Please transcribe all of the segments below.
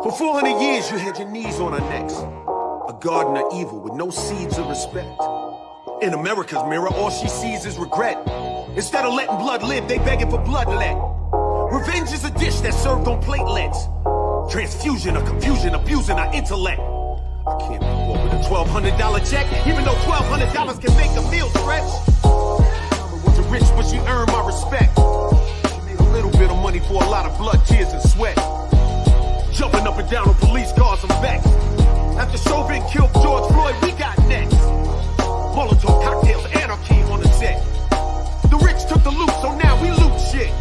For 400 years, you had your knees on our necks. A garden of evil with no seeds of respect. In America's mirror, all she sees is regret. Instead of letting blood live, they begging for bloodlet. Revenge is a dish that's served on platelets. Transfusion of confusion, abusing our intellect. I can't be bought with a $1,200 check, even though $1,200 can make a meal stretch. Mama wasn't rich, but she earned my respect. She made a little bit of money for a lot of blood, tears, and sweat. Jumping up and down on police cars and vexed. After Chauvin killed George Floyd, we got next. Molotov cocktails, anarchy on the set. The rich took the loot, so now we loot shit.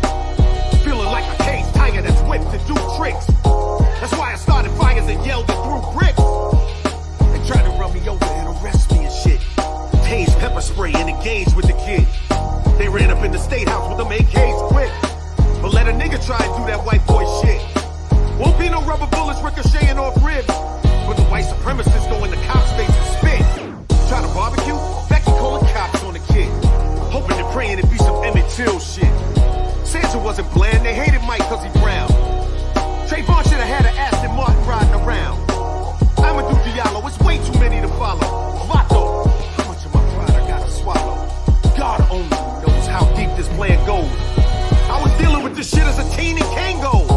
Feeling like a caged tiger that's whipped to do tricks. That's why I started fires and yelled and threw bricks. They tried to run me over and arrest me and shit. Tase pepper spray and engage with the kid. They ran up in the state house with them AKs quick. But let a nigga try and do that white boy shit. Won't be no rubber bullets ricocheting off ribs. But the white supremacists go in the cop's face and spit. Try to barbecue? Becky calling cops on the kid. Hoping and praying it be some Emmett Till shit. Sandra wasn't bland, they hated Mike cause he brown. Trayvon should have had an Aston Martin riding around. Amadou Diallo, it's way too many to follow. Vato, how much of my pride I gotta swallow? God only knows how deep this plan goes. I was dealing with this shit as a teen in Kango.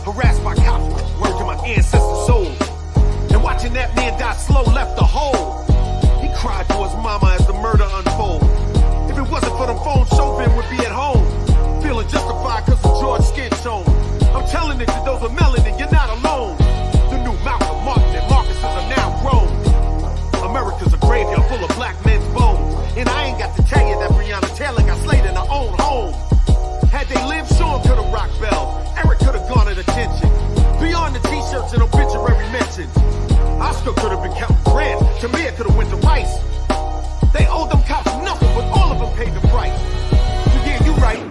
Harassed by cops, word to my ancestors' souls. And watching that man die slow left a hole. He cried to his mama as the murder unfolded. If it wasn't for them phones, Chauvin would be at home. Feeling justified cause of George skin tone. I'm telling it to those with melanin, you're not alone. The new Malcolm, Martin, and Marcus are now grown. America's a graveyard full of black men's bones. And I ain't got to tell you that Breonna Taylor got slayed in her own home. Had they lived, Sean could have rocked bells. Eric could have garnered attention. Beyond the t-shirts and obituary mentions. Oscar could have been counting grants. Tamir could have went to Rice. They owed them cops nothing, but all of them paid the price. So yeah, you right.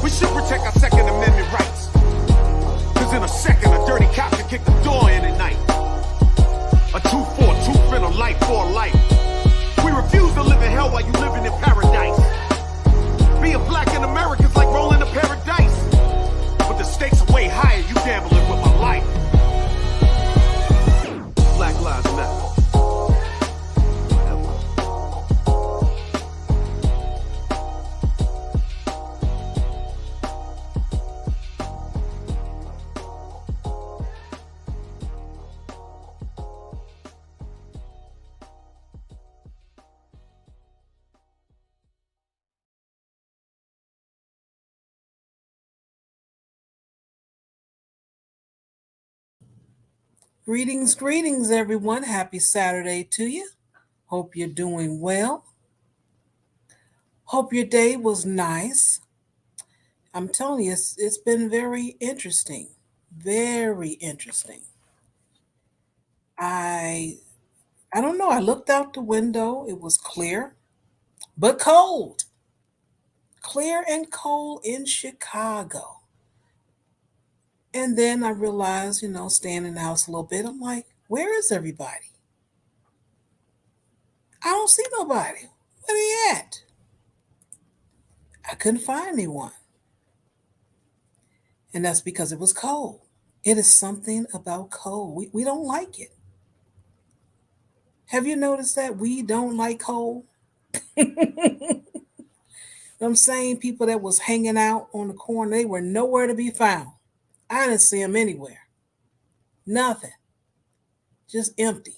We should protect our Second Amendment rights. Cause in a second, a dirty cop can kick the door in at night. A 2 for a tooth and a life for a life. We refuse to live in hell while you living in paradise. Being black in America's like rolling a pair of dice. But the stakes are way higher, you gambling with my life. Black Lives Matter. Greetings, everyone. Happy Saturday to you. Hope you're doing well. Hope your day was nice. I'm telling you, it's been very interesting. Very interesting. I don't know. I looked out the window. It was clear, but cold. Clear and cold in Chicago. And then I realized, staying in the house a little bit, I'm like, where is everybody? I don't see nobody. Where they at? I couldn't find anyone. And that's because it was cold. It is something about cold. We don't like it. Have you noticed that we don't like cold? I'm saying people that was hanging out on the corner, they were nowhere to be found. I didn't see them anywhere. Nothing. Just empty.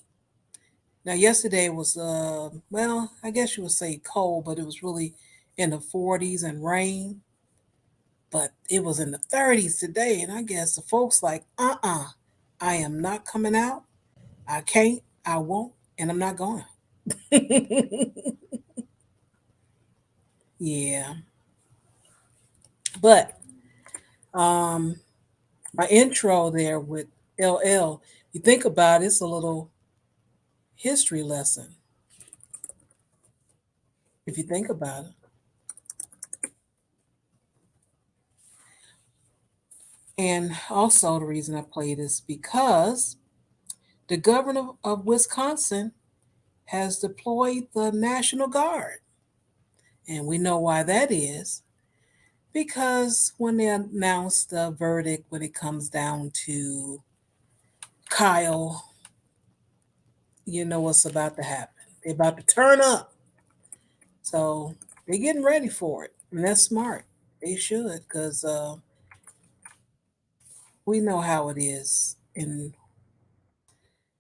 Now, yesterday was, I guess you would say cold, but it was really in the 40s and rain. But it was in the 30s today, and I guess the folks like, I am not coming out. I can't, I won't, and I'm not going. Yeah. But my intro there with LL, you think about it, it's a little history lesson. If you think about it. And also the reason I played is because the governor of Wisconsin has deployed the National Guard. And we know why that is. Because when they announce the verdict, when it comes down to Kyle, you know what's about to happen. They're about to turn up. So they're getting ready for it. And that's smart. They should, because we know how it is in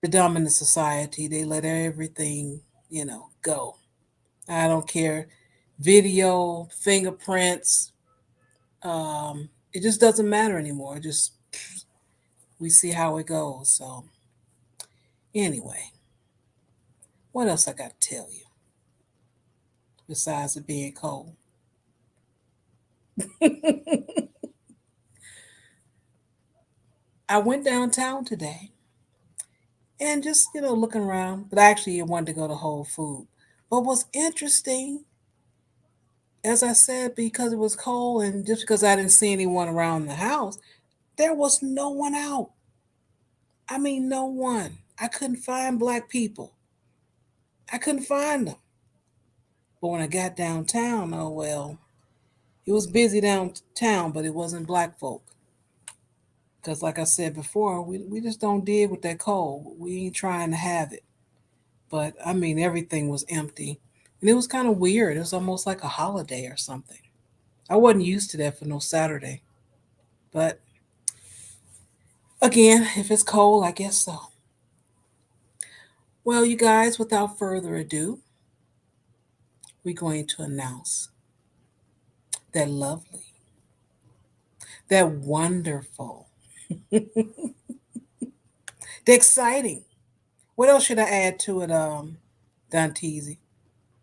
the dominant society. They let everything, go. I don't care. Video, fingerprints, it just doesn't matter anymore. It just we see how it goes. So anyway, what else I got to tell you besides it being cold? I went downtown today and just looking around, but actually I wanted to go to Whole Food. But what's interesting, as I said, because it was cold and just because I didn't see anyone around the house, there was no one out. I mean, no one. I couldn't find black people. I couldn't find them. But when I got downtown, oh well, it was busy downtown, but it wasn't black folk. Because, like I said before, we just don't deal with that cold. We ain't trying to have it. But I mean, everything was empty. And it was kind of weird. It was almost like a holiday or something. I wasn't used to that for no Saturday. But again, if it's cold, I guess so. Well, you guys, without further ado, we're going to announce that lovely, that wonderful, the exciting. What else should I add to it, Danteezy?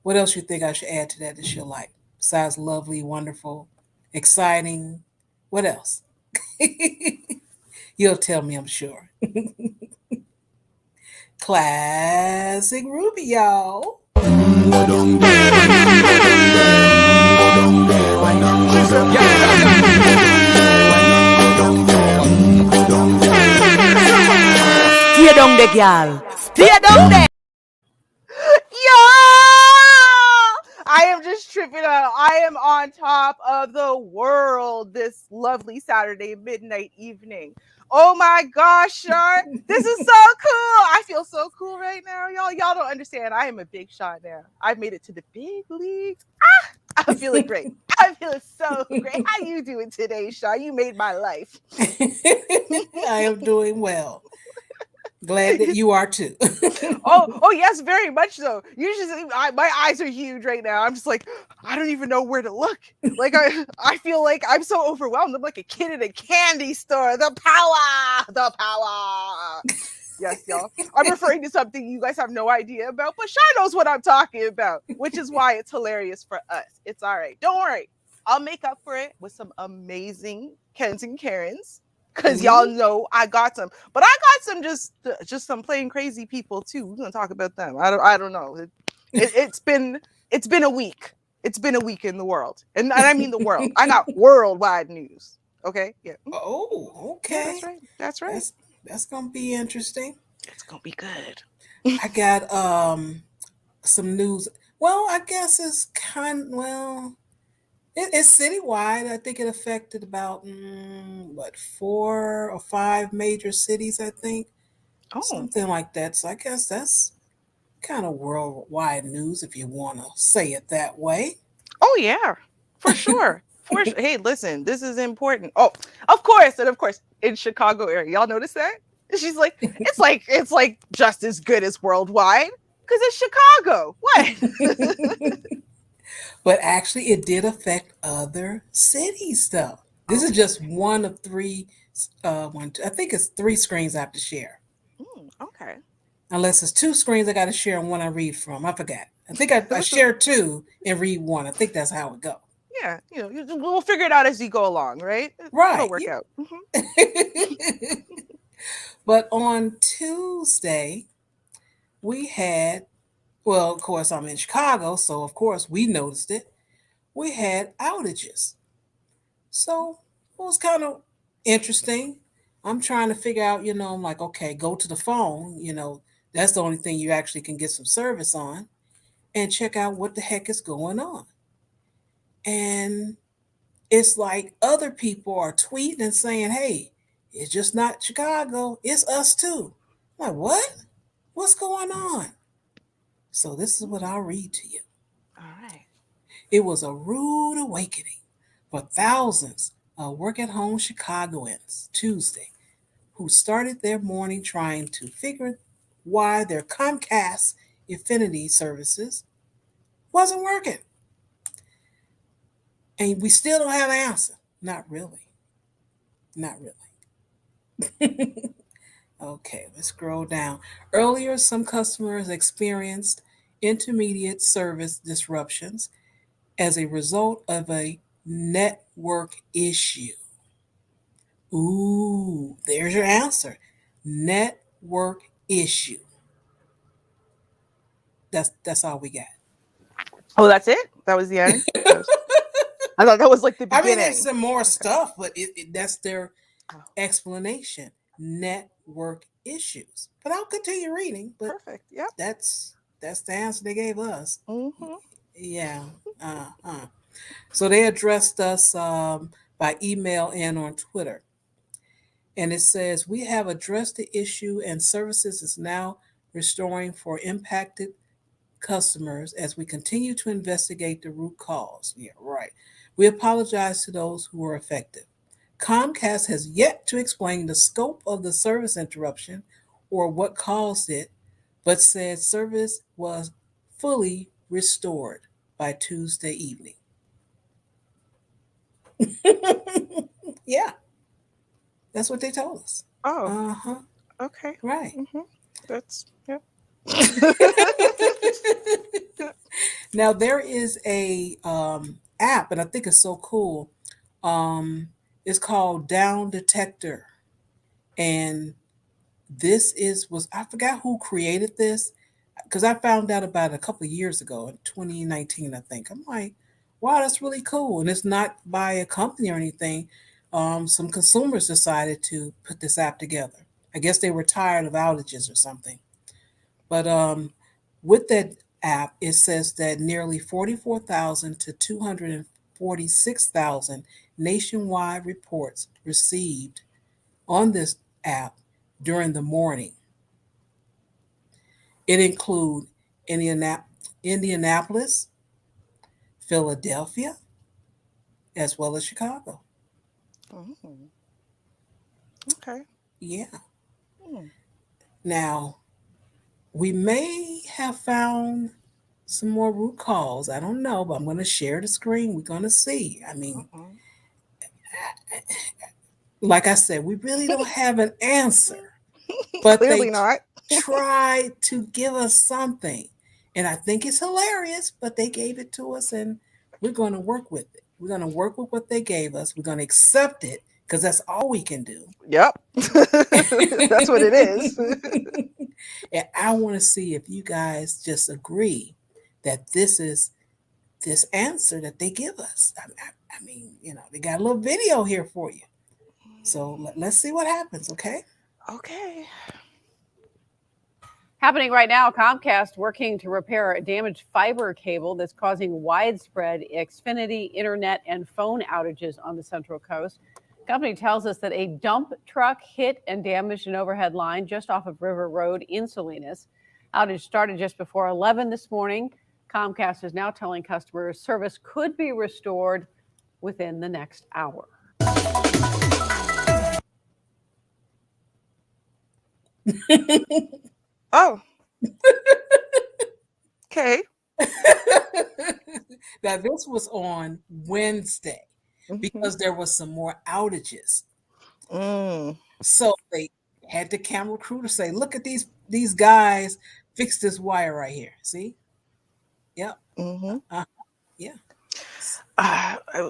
What else you think I should add to that you'll like? Besides lovely, wonderful, exciting. What else? You'll tell me, I'm sure. Classic Ruby, y'all. Stay down there, girl. Stay down there. I am just tripping out. I am on top of the world this lovely Saturday midnight evening. Oh my gosh, Char. This is so cool. I feel so cool right now, y'all. Y'all don't understand. I am a big shot now. I've made it to the big leagues. I'm feeling great. I'm feeling so great. How you doing today, Char? You made my life. I am doing well. Glad that you are too. oh yes, very much so. Usually my eyes are huge right now. I'm just like, I don't even know where to look. Like I feel like I'm so overwhelmed. I'm like a kid in a candy store. The power. Yes, y'all. I'm referring to something you guys have no idea about, but Shar knows what I'm talking about, which is why it's hilarious for us. It's all right. Don't worry. I'll make up for it with some amazing Kens and Karens. Because y'all know I got some, but I got some just some plain crazy people too. We're gonna talk about them. I don't know. It's been a week. It's been a week in the world, and I mean the world. I got worldwide news. Okay, yeah. Oh, okay. Yeah, that's right. That's gonna be interesting. It's gonna be good. I got some news. Well, I guess it's it's citywide. I think it affected about 4 or 5 major cities. I think something like that. So I guess that's kind of worldwide news, if you want to say it that way. Oh yeah, for sure. For sure. Hey, listen, this is important. Oh, of course, and of course, in Chicago area, y'all notice that? She's like, it's like just as good as worldwide because it's Chicago. What? But actually, it did affect other cities, though. This is just one of 3. I think it's 3 screens I have to share. Okay. Unless it's 2 screens I got to share and one I read from. I forgot. I think I share 2 and read 1. I think that's how it goes. Yeah, we'll figure it out as you go along, right? Right. It'll work out. But on Tuesday, we had, well, of course, I'm in Chicago, so of course we noticed it. We had outages. So it was kind of interesting. I'm trying to figure out, I'm like, okay, go to the phone, that's the only thing you actually can get some service on, and check out what the heck is going on. And It's like other people are tweeting and saying, hey, it's just not Chicago, it's us too. I'm like, what? What's going on? So this is what I'll read to you. All right. It was a rude awakening for thousands of work at home Chicagoans Tuesday who started their morning trying to figure why their Comcast Affinity services wasn't working. And we still don't have an answer. Not really. Not really. Okay, let's scroll down. Earlier, some customers experienced intermediate service disruptions as a result of a network issue. Ooh, there's your answer. Network issue. That's all we got. Oh, that's it? That was the end? I thought that was like the I mean, beginning. there's some more Okay. stuff, but that's their Oh, explanation. Network issues. But I'll continue reading. But perfect. Yep. that's the answer they gave us. Mm-hmm. Yeah. So they addressed us by email and on Twitter. And it says, we have addressed the issue and services is now restoring for impacted customers as we continue to investigate the root cause. Yeah, right. We apologize to those who were affected. Comcast has yet to explain the scope of the service interruption or what caused it, but said service was fully restored by Tuesday evening. Yeah, that's what they told us. Oh, Uh-huh. okay. Right. Mm-hmm. That's, yep. Now there is a app, and I think it's so cool. Um, it's called Down Detector, and this was I forgot who created this because I found out about it a couple of years ago in 2019, I think. I'm like, wow, that's really cool, and it's not by a company or anything. Some consumers decided to put this app together. I guess they were tired of outages or something. But with that app, it says that nearly 44,000 to 246,000 nationwide reports received on this app during the morning. It include Indianapolis, Philadelphia, as well as Chicago. Mm. Okay. Yeah. Mm. Now, we may have found some more root cause. I don't know, but I'm going to share the screen. We're going to see. I mean, Uh-uh. like I said, we really don't have an answer, but Clearly they not. tried to give us something. And I think it's hilarious, but they gave it to us and we're going to work with it. We're going to work with what they gave us. We're going to accept it because that's all we can do. Yep. That's what it is. And I want to see if you guys just agree that this is this answer that they give us. I mean, they got a little video here for you. So let's see what happens, okay? Okay. Happening right now, Comcast working to repair a damaged fiber cable that's causing widespread Xfinity internet and phone outages on the Central Coast. The company tells us that a dump truck hit and damaged an overhead line just off of River Road in Salinas. Outage started just before 11 this morning. Comcast is now telling customers service could be restored within the next hour. Oh. Okay. Now this was on Wednesday Mhm. because there was some more outages. Mm. So they had the camera crew to say, "Look at these guys fix this wire right here. See? Yep. Mm-hmm. Yeah.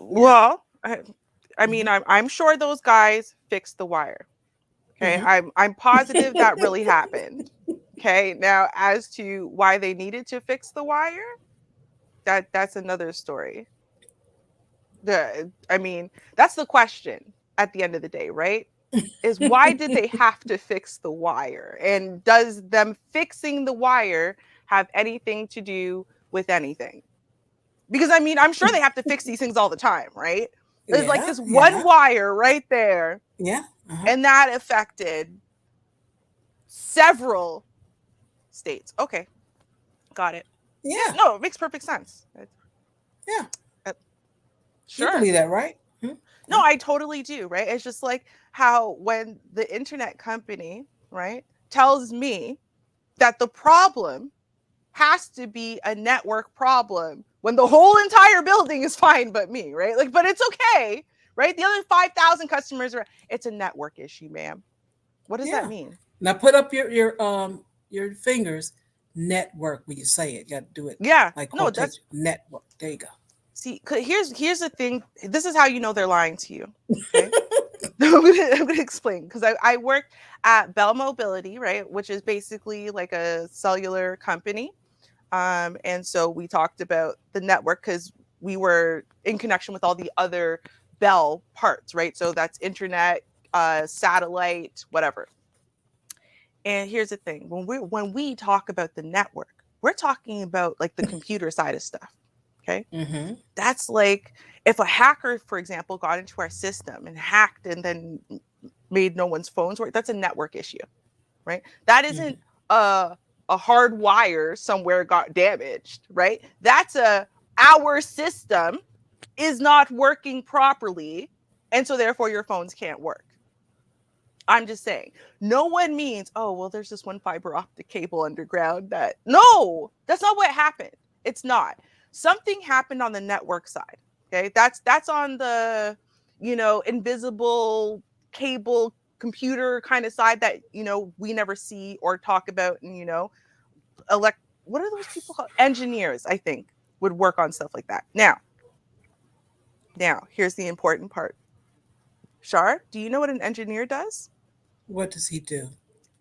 Well, I mean, Mhm. I'm sure those guys fixed the wire. Okay, Mhm. I'm positive that really happened. Okay, now as to why they needed to fix the wire, that's another story. I mean, that's the question at the end of the day, right? Is why did they have to fix the wire? And does them fixing the wire have anything to do with anything? Because I mean, I'm sure they have to fix these things all the time, right? There's like this one wire right there. Yeah. And that affected several states. Okay. Got it. Yeah. No, it makes perfect sense. Yeah. Sure. You believe that, right? No, I totally do, right? It's just like how when the internet company, right, tells me that the problem has to be a network problem when the whole entire building is fine but me, right? Like, but it's okay, right? The other 5,000 customers are, it's a network issue, ma'am. What does that mean? Now put up your fingers. Network when you say it. You got to do it. Yeah. Like no, that's network. There you go. See, here's the thing. This is how you know they're lying to you. Okay? I'm gonna explain because I worked at Bell Mobility, right, which is basically like a cellular company. And so we talked about the network because we were in connection with all the other Bell parts, right? So that's internet, satellite, whatever. And here's the thing: when we talk about the network, we're talking about like the computer side of stuff. Okay. Mm-hmm. That's like if a hacker, for example, got into our system and hacked and then made no one's phones work, that's a network issue, right? That isn't a hard wire somewhere got damaged, right? That's our system is not working properly. And so therefore your phones can't work. I'm just saying, no one means, oh, well, there's this one fiber optic cable underground that, no, that's not what happened. It's not. Something happened on the network side. Okay. That's on the, invisible cable computer kind of side that, we never see or talk about. And, what are those people called? Engineers, I think, would work on stuff like that. Now, here's the important part. Char, do you know what an engineer does? What does he do?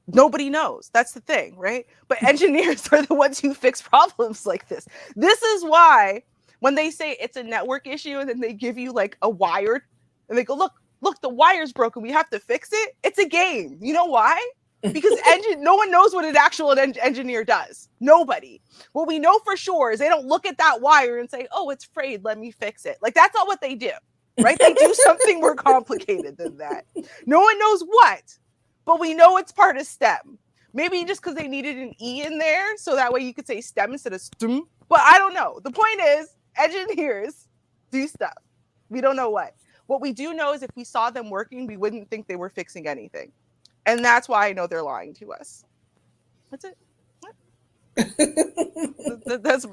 Nobody knows. That's the thing, right? But engineers are the ones who fix problems like this. This is why when they say it's a network issue and then they give you like a wire and they go, look, the wire's broken. We have to fix it. It's a game. You know why? Because no one knows what an actual engineer does. Nobody. What we know for sure is they don't look at that wire and say, oh, it's frayed. Let me fix it. Like, that's not what they do, right? They do something more complicated than that. No one knows what. But we know it's part of STEM. Maybe just because they needed an E in there, so that way you could say STEM instead of STEM. But I don't know. The point is, engineers do stuff. We don't know what. What we do know is if we saw them working, we wouldn't think they were fixing anything. And that's why I know they're lying to us. That's it.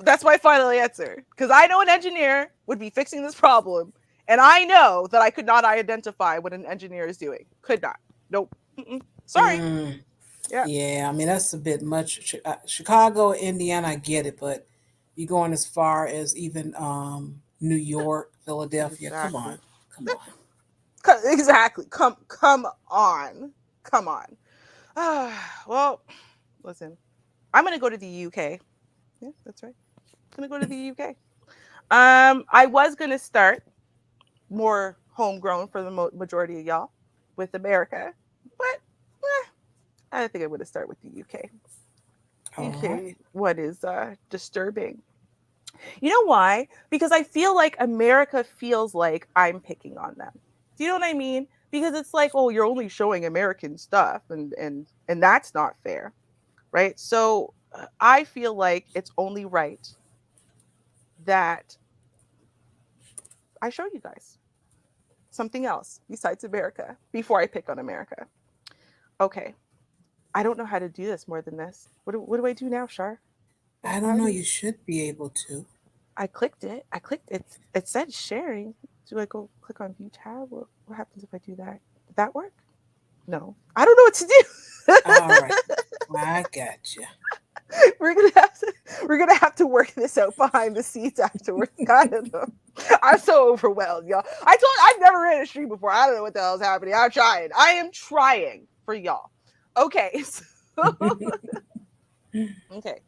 That's my final answer. Because I know an engineer would be fixing this problem. And I know that I could not identify what an engineer is doing. Could not. Nope. Sorry. Yeah, I mean, that's a bit much. Chicago, Indiana, I get it, but you're going as far as even New York, Philadelphia. Exactly. Come on. Exactly. Come on. Well, listen, I'm going to go to the UK. Yeah, that's right. I'm going to go to the UK. I was going to start more homegrown for the majority of y'all with America. But I think I'm going to start with the UK. UK, what is disturbing? You know why? Because I feel like America feels like I'm picking on them. Do you know what I mean? Because it's like, oh, you're only showing American stuff, and that's not fair, right? So I feel like it's only right that I show you guys something else besides America before I pick on America. Okay. I don't know how to do this more than this. What do I do now, Char? I don't know. You should be able to. I clicked it. It said sharing. Do I go click on view tab? What happens if I do that? Did that work? No. I don't know what to do. All right. I got you. We're gonna have to work this out behind the scenes afterwards. I don't know. I'm so overwhelmed, y'all. I've never ran a stream before. I don't know what the hell is happening. I'm trying. I am trying for y'all. Okay. So, okay.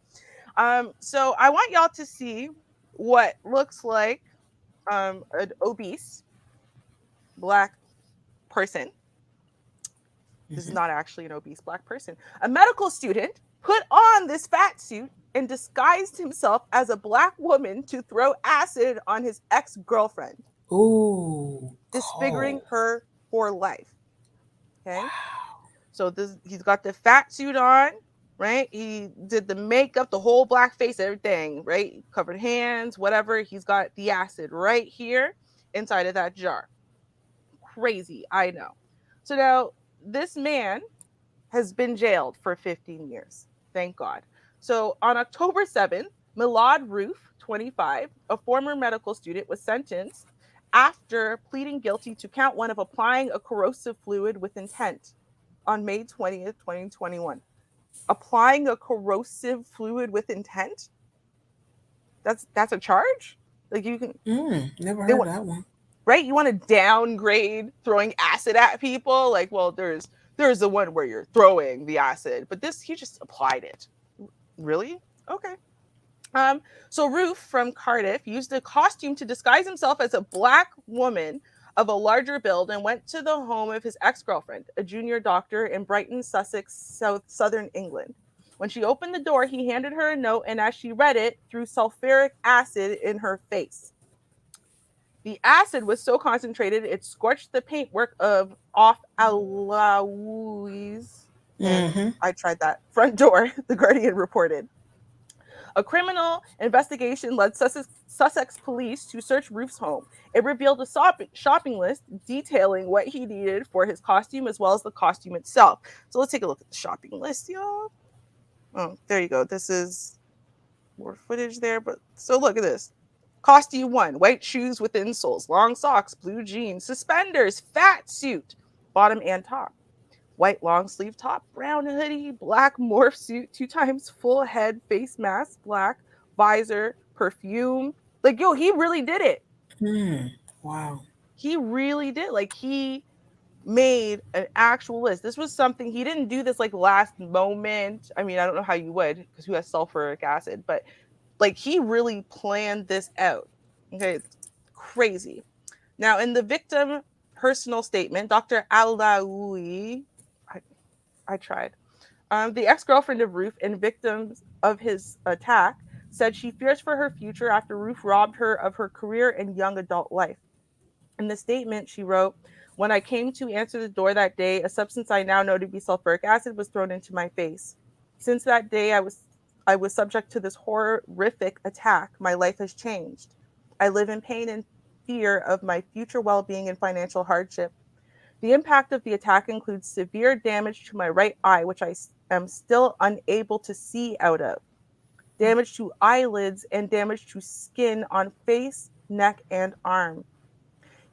So I want y'all to see what looks like an obese Black person. This is not actually an obese Black person. A medical student put on this fat suit and disguised himself as a Black woman to throw acid on his ex-girlfriend. Ooh, disfiguring cold. her for life. Okay. So he's got the fat suit on, right? He did the makeup, the whole black face, everything, right? Covered hands, whatever. He's got the acid right here inside of that jar. Crazy, I know. So now this man has been jailed for 15 years. Thank God. So on October 7th, Milad Roof, 25, a former medical student, was sentenced after pleading guilty to count one of applying a corrosive fluid with intent on May 20th, 2021. Applying a corrosive fluid with intent? That's a charge? Like you can Never they heard want, that one. right? You want to downgrade throwing acid at people? Like, well, there's the one where you're throwing the acid, but this he just applied it. Really? Okay. So Roof from Cardiff used a costume to disguise himself as a black woman of a larger build and went to the home of his ex-girlfriend, a junior doctor in Brighton, Sussex, southern England. When she opened the door, he handed her a note, and as she read it, threw sulfuric acid in her face. The acid was so concentrated it scorched the paintwork off Alaoui's, and Mm-hmm. I tried that, front door, the Guardian reported. A criminal investigation led Sussex police to search Roof's home. It revealed a shopping list detailing what he needed for his costume as well as the costume itself. So let's take a look at the shopping list, y'all. Oh, there you go. This is more footage there, but so look at this. Costume 1, white shoes with insoles, long socks, blue jeans, suspenders, fat suit, bottom and top. White long sleeve top, brown hoodie, black morph suit, 2 times full head face mask, black visor, perfume. Like, yo, he really did it. Wow. He really did. Like, he made an actual list. This was something he didn't do this like last moment. I mean, I don't know how you would because who has sulfuric acid, but like he really planned this out. Okay, it's crazy. Now, in the victim personal statement, Dr. Alaoui, I tried. The ex-girlfriend of Roof and victims of his attack said she fears for her future after Roof robbed her of her career and young adult life. In the statement, she wrote, "When I came to answer the door that day, a substance I now know to be sulfuric acid was thrown into my face. Since that day, I was subject to this horrific attack. My life has changed. I live in pain and fear of my future well-being and financial hardship. The impact of the attack includes severe damage to my right eye, which I am still unable to see out of, damage to eyelids, and damage to skin on face, neck, and arm.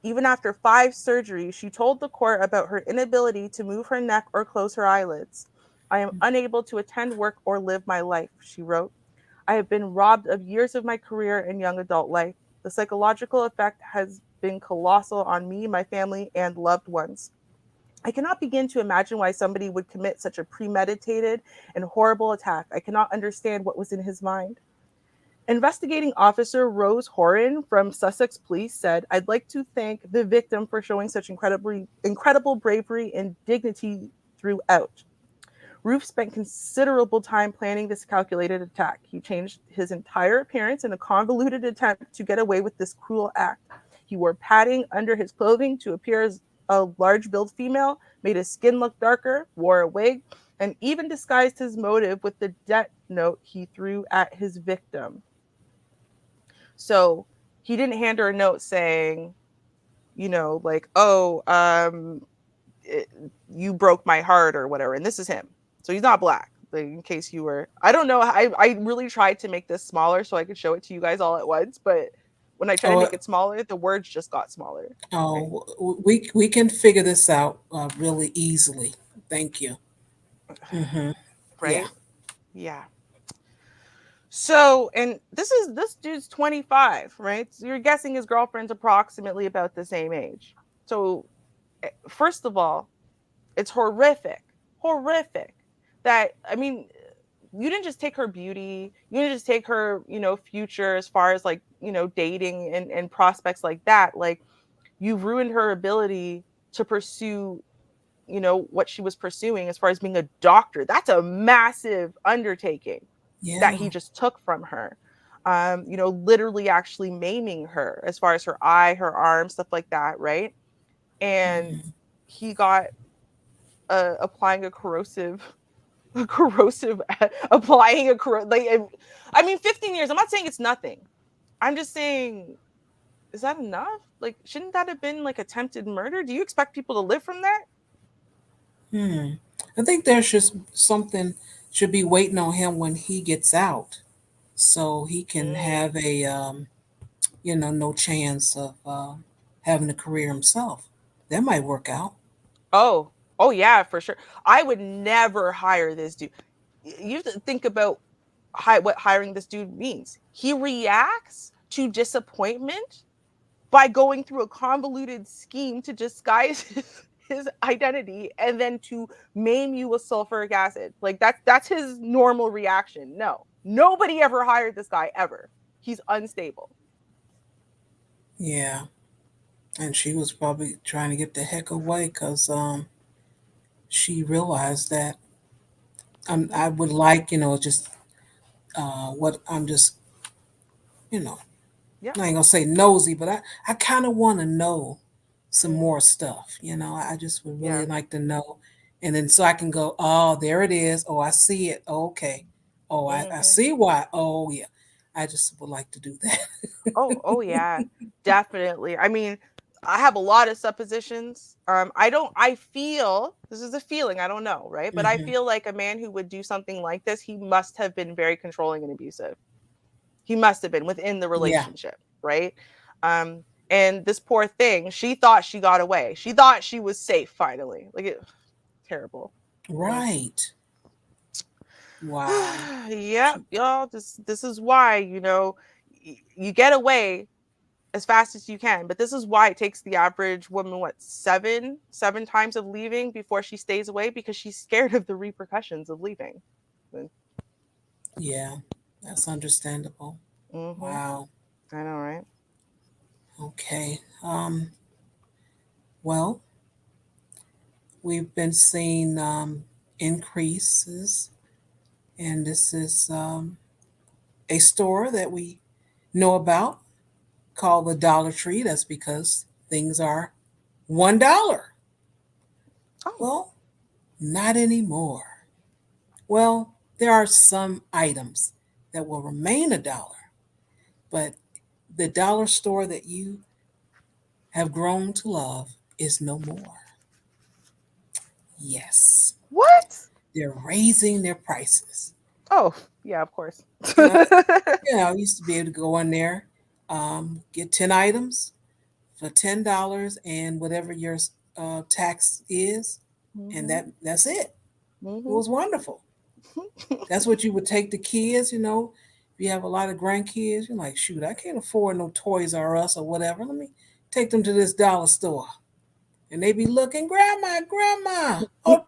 Even after 5 surgeries, she told the court about her inability to move her neck or close her eyelids. I am unable to attend work or live my life," she wrote. "I have been robbed of years of my career and young adult life. The psychological effect has been colossal on me, my family, and loved ones. I cannot begin to imagine why somebody would commit such a premeditated and horrible attack. I cannot understand what was in his mind." Investigating officer Rose Horan from Sussex Police said, "I'd like to thank the victim for showing such incredible bravery and dignity throughout. Roof spent considerable time planning this calculated attack. He changed his entire appearance in a convoluted attempt to get away with this cruel act. He wore padding under his clothing to appear as a large-built female, made his skin look darker, wore a wig, and even disguised his motive with the death note he threw at his victim." So he didn't hand her a note saying, like, "Oh, you broke my heart," or whatever. And this is him. So he's not black. Like, in case you were, I don't know. I really tried to make this smaller so I could show it to you guys all at once. But when I tried to make it smaller, the words just got smaller. Oh, we can figure this out really easily. Thank you. Mm-hmm. Right? Yeah. Yeah. So, and this dude's 25, right? So you're guessing his girlfriend's approximately about the same age. So, first of all, it's horrific that, I mean, you didn't just take her beauty, you didn't just take her, future as far as like, dating and prospects like that. Like, you've ruined her ability to pursue, what she was pursuing as far as being a doctor. That's a massive undertaking that Yeah. he just took from her. literally actually maiming her as far as her eye, her arm, stuff like that, right? And he got applying a corrosive applying a like, I mean, 15 years. I'm not saying it's nothing. I'm just saying, is that enough? Like, shouldn't that have been like attempted murder? Do you expect people to live from that? I think there's just something should be waiting on him when he gets out, so he can have a no chance of having a career himself. That might work out. Oh yeah, for sure. I would never hire this dude. You have to think about what hiring this dude means. He reacts to disappointment by going through a convoluted scheme to disguise his identity and then to maim you with sulfuric acid. Like that's his normal reaction. No, nobody ever hired this guy ever. He's unstable. Yeah, and she was probably trying to get the heck away because she realized that I would like just what I'm just you know Yeah. I ain't gonna say nosy, but I kind of want to know some more stuff. I just would really Yeah. like to know, and then so I can go, oh, there it is. Oh, I see it. Oh, okay. Oh, I Mm-hmm. see why. Oh, yeah. I just would like to do that. Oh yeah, definitely. I mean, I have a lot of suppositions. I feel, this is a feeling, I don't know, right? But I Hmm. feel like a man who would do something like this, he must have been very controlling and abusive. He must have been within the Yeah. relationship, right? And this poor thing, she thought she got away. She thought she was safe finally. Terrible. Mm. Right. Wow. Yeah, y'all. This is why, you get away as fast as you can. But this is why it takes the average woman, what, seven times of leaving before she stays away, because she's scared of the repercussions of leaving. Yeah. That's understandable. Mm-hmm. Wow. I know, right? Okay. Well, we've been seeing increases, and this is a store that we know about called the Dollar Tree. That's because things are $1. Oh, Well, not anymore. Well, there are some items that will remain $1, but the dollar store that you have grown to love is no more. Yes, what? they're raising their prices. Oh, yeah, of course. You know, I used to be able to go in there, get 10 items for $10 and whatever your tax is, and Mm-hmm. that's it. It Mm-hmm. was wonderful. That's what you would take the kids. If you have a lot of grandkids, you're like, shoot, I can't afford no Toys R Us or whatever. Let me take them to this dollar store, and they be looking, grandma. Oh,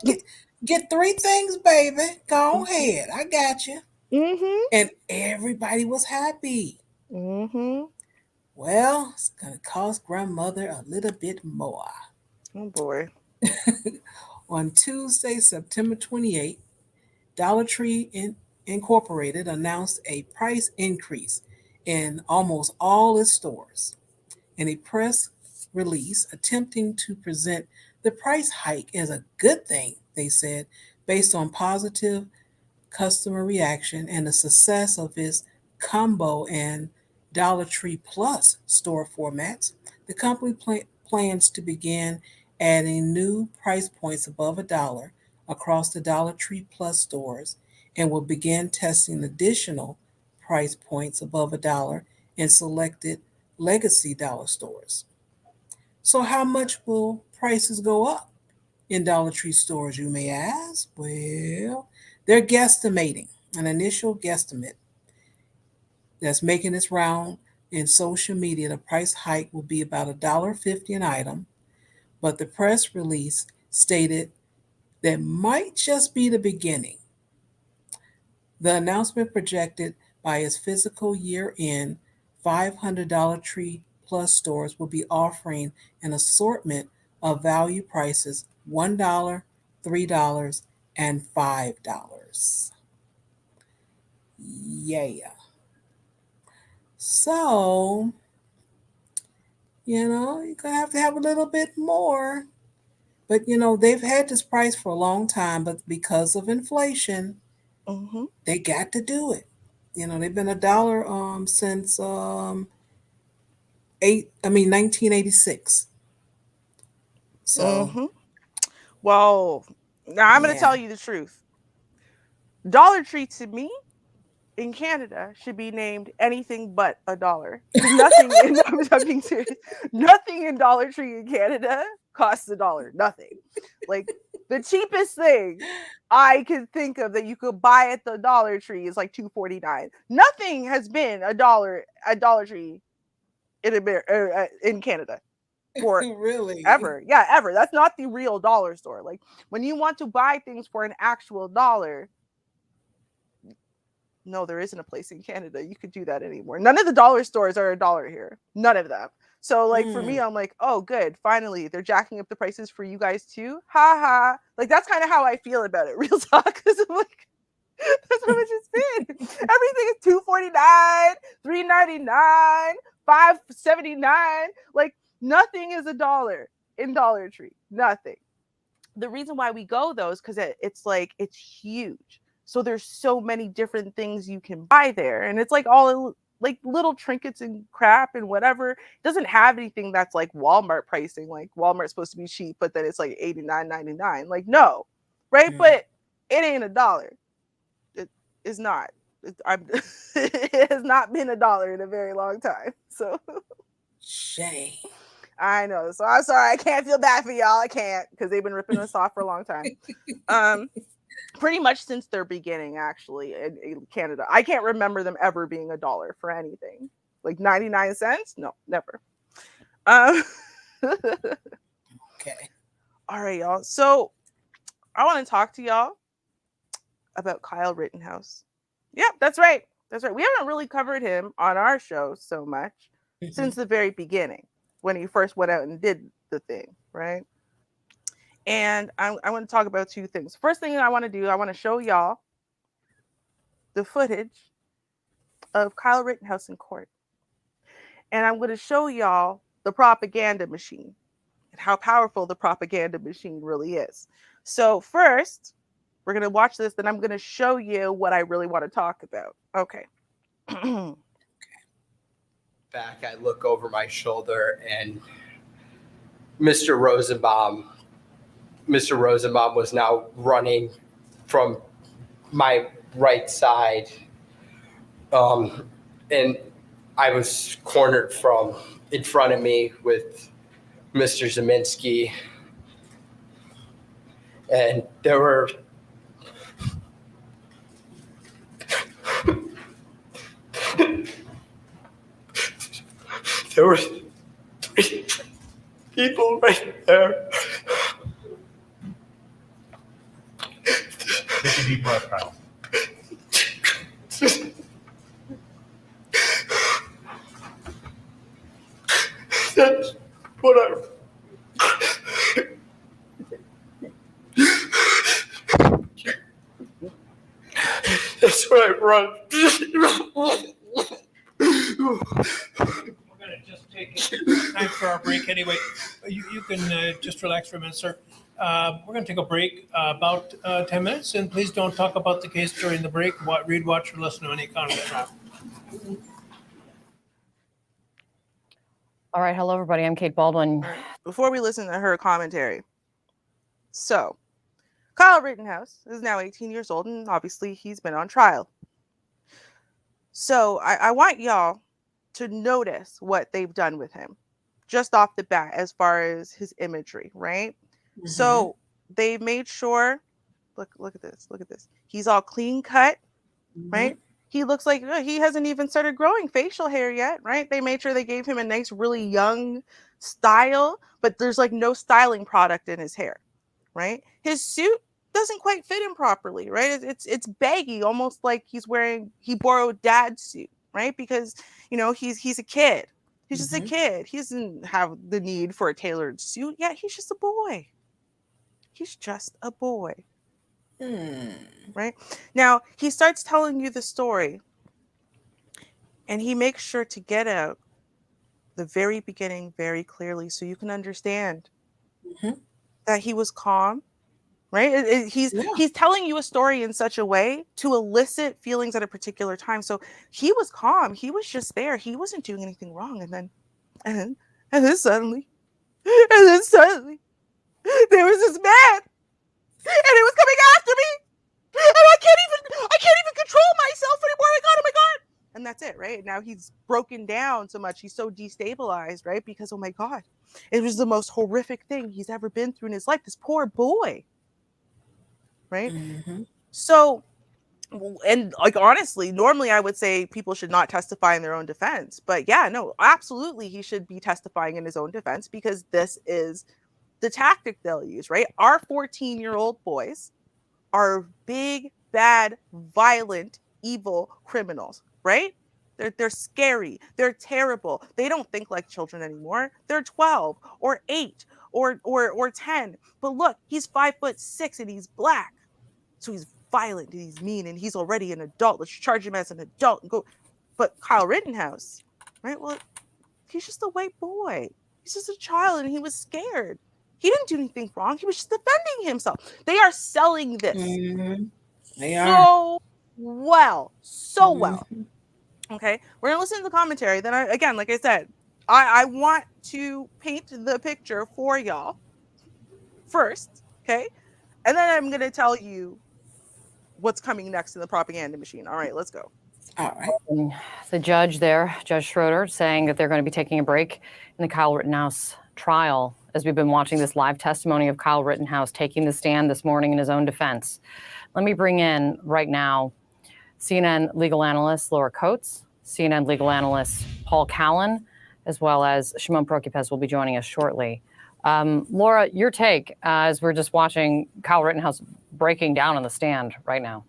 get 3 things, baby. Go ahead, I got you. Mm-hmm. And everybody was happy. Mm-hmm. Well, it's gonna cost grandmother a little bit more. Oh boy. On Tuesday, September 28th, Dollar Tree Incorporated announced a price increase in almost all its stores. In a press release attempting to present the price hike as a good thing, they said, based on positive customer reaction and the success of its combo and Dollar Tree Plus store formats, the company plans to begin adding new price points above $1 across the Dollar Tree Plus stores and will begin testing additional price points above $1 in selected legacy dollar stores. So, how much will prices go up in Dollar Tree stores, you may ask? Well, they're guesstimating an initial guesstimate that's making its round in social media. The price hike will be about $1.50 an item, but the press release stated that might just be the beginning. The announcement projected by its fiscal year end, 500 Dollar Tree Plus stores will be offering an assortment of value prices $1, $3, and $5. Yeah. So, you're going to have a little bit more. But, they've had this price for a long time, but because of inflation, Mm-hmm. they got to do it. They've been $1 since 1986. So, Mm-hmm. Well, now I'm going to yeah. tell you the truth. Dollar Tree to me in Canada should be named anything but $1 because nothing. I'm being serious. Nothing in Dollar Tree in Canada costs $1. Nothing. Like the cheapest thing I could think of that you could buy at the Dollar Tree is like $2.49. Nothing has been $1 at Dollar Tree in Canada for Really? ever. Yeah, ever. That's not the real dollar store. Like when you want to buy things for an actual dollar. No, there isn't a place in Canada you could do that anymore. None of the dollar stores are $1 here. None of them. So like for me, I'm like, oh good, finally they're jacking up the prices for you guys too. Ha ha. Like that's kind of how I feel about it. Real talk. Because I'm like, that's how much it's been. Everything is $2.49, $3.99, $5.79. Like nothing is $1 in Dollar Tree. Nothing. The reason why we go though is because it's like it's huge. So there's so many different things you can buy there. And it's like all like little trinkets and crap and whatever. It doesn't have anything that's like Walmart pricing. Like Walmart's supposed to be cheap, but then it's like $89.99. Like, no. Right? Mm. But it ain't $1. It is not. It has not been $1 in a very long time. So Shame. I know. So I'm sorry. I can't feel bad for y'all. I can't because they've been ripping us off for a long time. Pretty much since their beginning, actually, in Canada. I can't remember them ever being $1 for anything. Like 99 cents? No, never. Okay. All right, y'all. So I want to talk to y'all about Kyle Rittenhouse. Yep, that's right. That's right. We haven't really covered him on our show so much since the very beginning when he first went out and did the thing, right? And I want to talk about two things. First thing I want to do, I want to show y'all the footage of Kyle Rittenhouse in court. And I'm going to show y'all the propaganda machine and how powerful the propaganda machine really is. So first, we're going to watch this, then I'm going to show you what I really want to talk about. Okay. Back, I look over my shoulder and Mr. Rosenbaum was now running from my right side. And I was cornered from in front of me with Mr. Zeminski. And there were three people right there. Take a deep breath, Kyle. That's what I run. We're going to just take time for our break anyway. You can just relax for a minute, sir. We're going to take a break about 10 minutes, and please don't talk about the case during the break. Read, watch, or listen to any economy crap. All right. Hello, everybody. I'm Kate Baldwin. Before we listen to her commentary. So, Kyle Rittenhouse is now 18 years old, and obviously he's been on trial. So, I want y'all to notice what they've done with him just off the bat as far as his imagery, right? Mm-hmm. So, they've made sure, look at this. He's all clean cut, right? He looks like he hasn't even started growing facial hair yet, right? They made sure they gave him a nice, really young style, but there's like no styling product in his hair, right? His suit doesn't quite fit him properly, right? It's baggy, almost like he borrowed dad's suit, right? Because, he's a kid. He's just a kid. He doesn't have the need for a tailored suit yet. He's just a boy. He's just a boy. Right? Now, he starts telling you the story. And he makes sure to get out the very beginning very clearly so you can understand that he was calm, right? He's telling you a story in such a way to elicit feelings at a particular time. So he was calm. He was just there. He wasn't doing anything wrong. And then suddenly, there was this man, and he was coming after me, and I can't even control myself anymore. Oh my God. And that's it, right? Now he's broken down so much. He's so destabilized, right? Because, oh my God, it was the most horrific thing he's ever been through in his life. This poor boy, right? So, and like, honestly, normally I would say people should not testify in their own defense. But yeah, no, absolutely, he should be testifying in his own defense because this is the tactic they'll use, right? Our 14-year-old boys are big, bad, violent, evil criminals, right? They're scary. They're terrible. They don't think like children anymore. They're 12 or 8 or 10. But look, he's 5'6" and he's black. So he's violent and he's mean and he's already an adult. Let's charge him as an adult and go. But Kyle Rittenhouse, right? Well, he's just a white boy. He's just a child and he was scared. He didn't do anything wrong. He was just defending himself. They are selling this They are. so well. Okay, we're gonna listen to the commentary. Then again, like I said, I want to paint the picture for y'all first, okay? And then I'm gonna tell you what's coming next in the propaganda machine. All right, let's go. All right. The judge there, Judge Schroeder, saying that they're going to be taking a break in the Kyle Rittenhouse trial as we've been watching this live testimony of Kyle Rittenhouse taking the stand this morning in his own defense. Let me bring in right now CNN legal analyst Laura Coates, CNN legal analyst Paul Callan, as well as Shimon Prokupecz will be joining us shortly. Laura, your take as we're just watching Kyle Rittenhouse breaking down on the stand right now.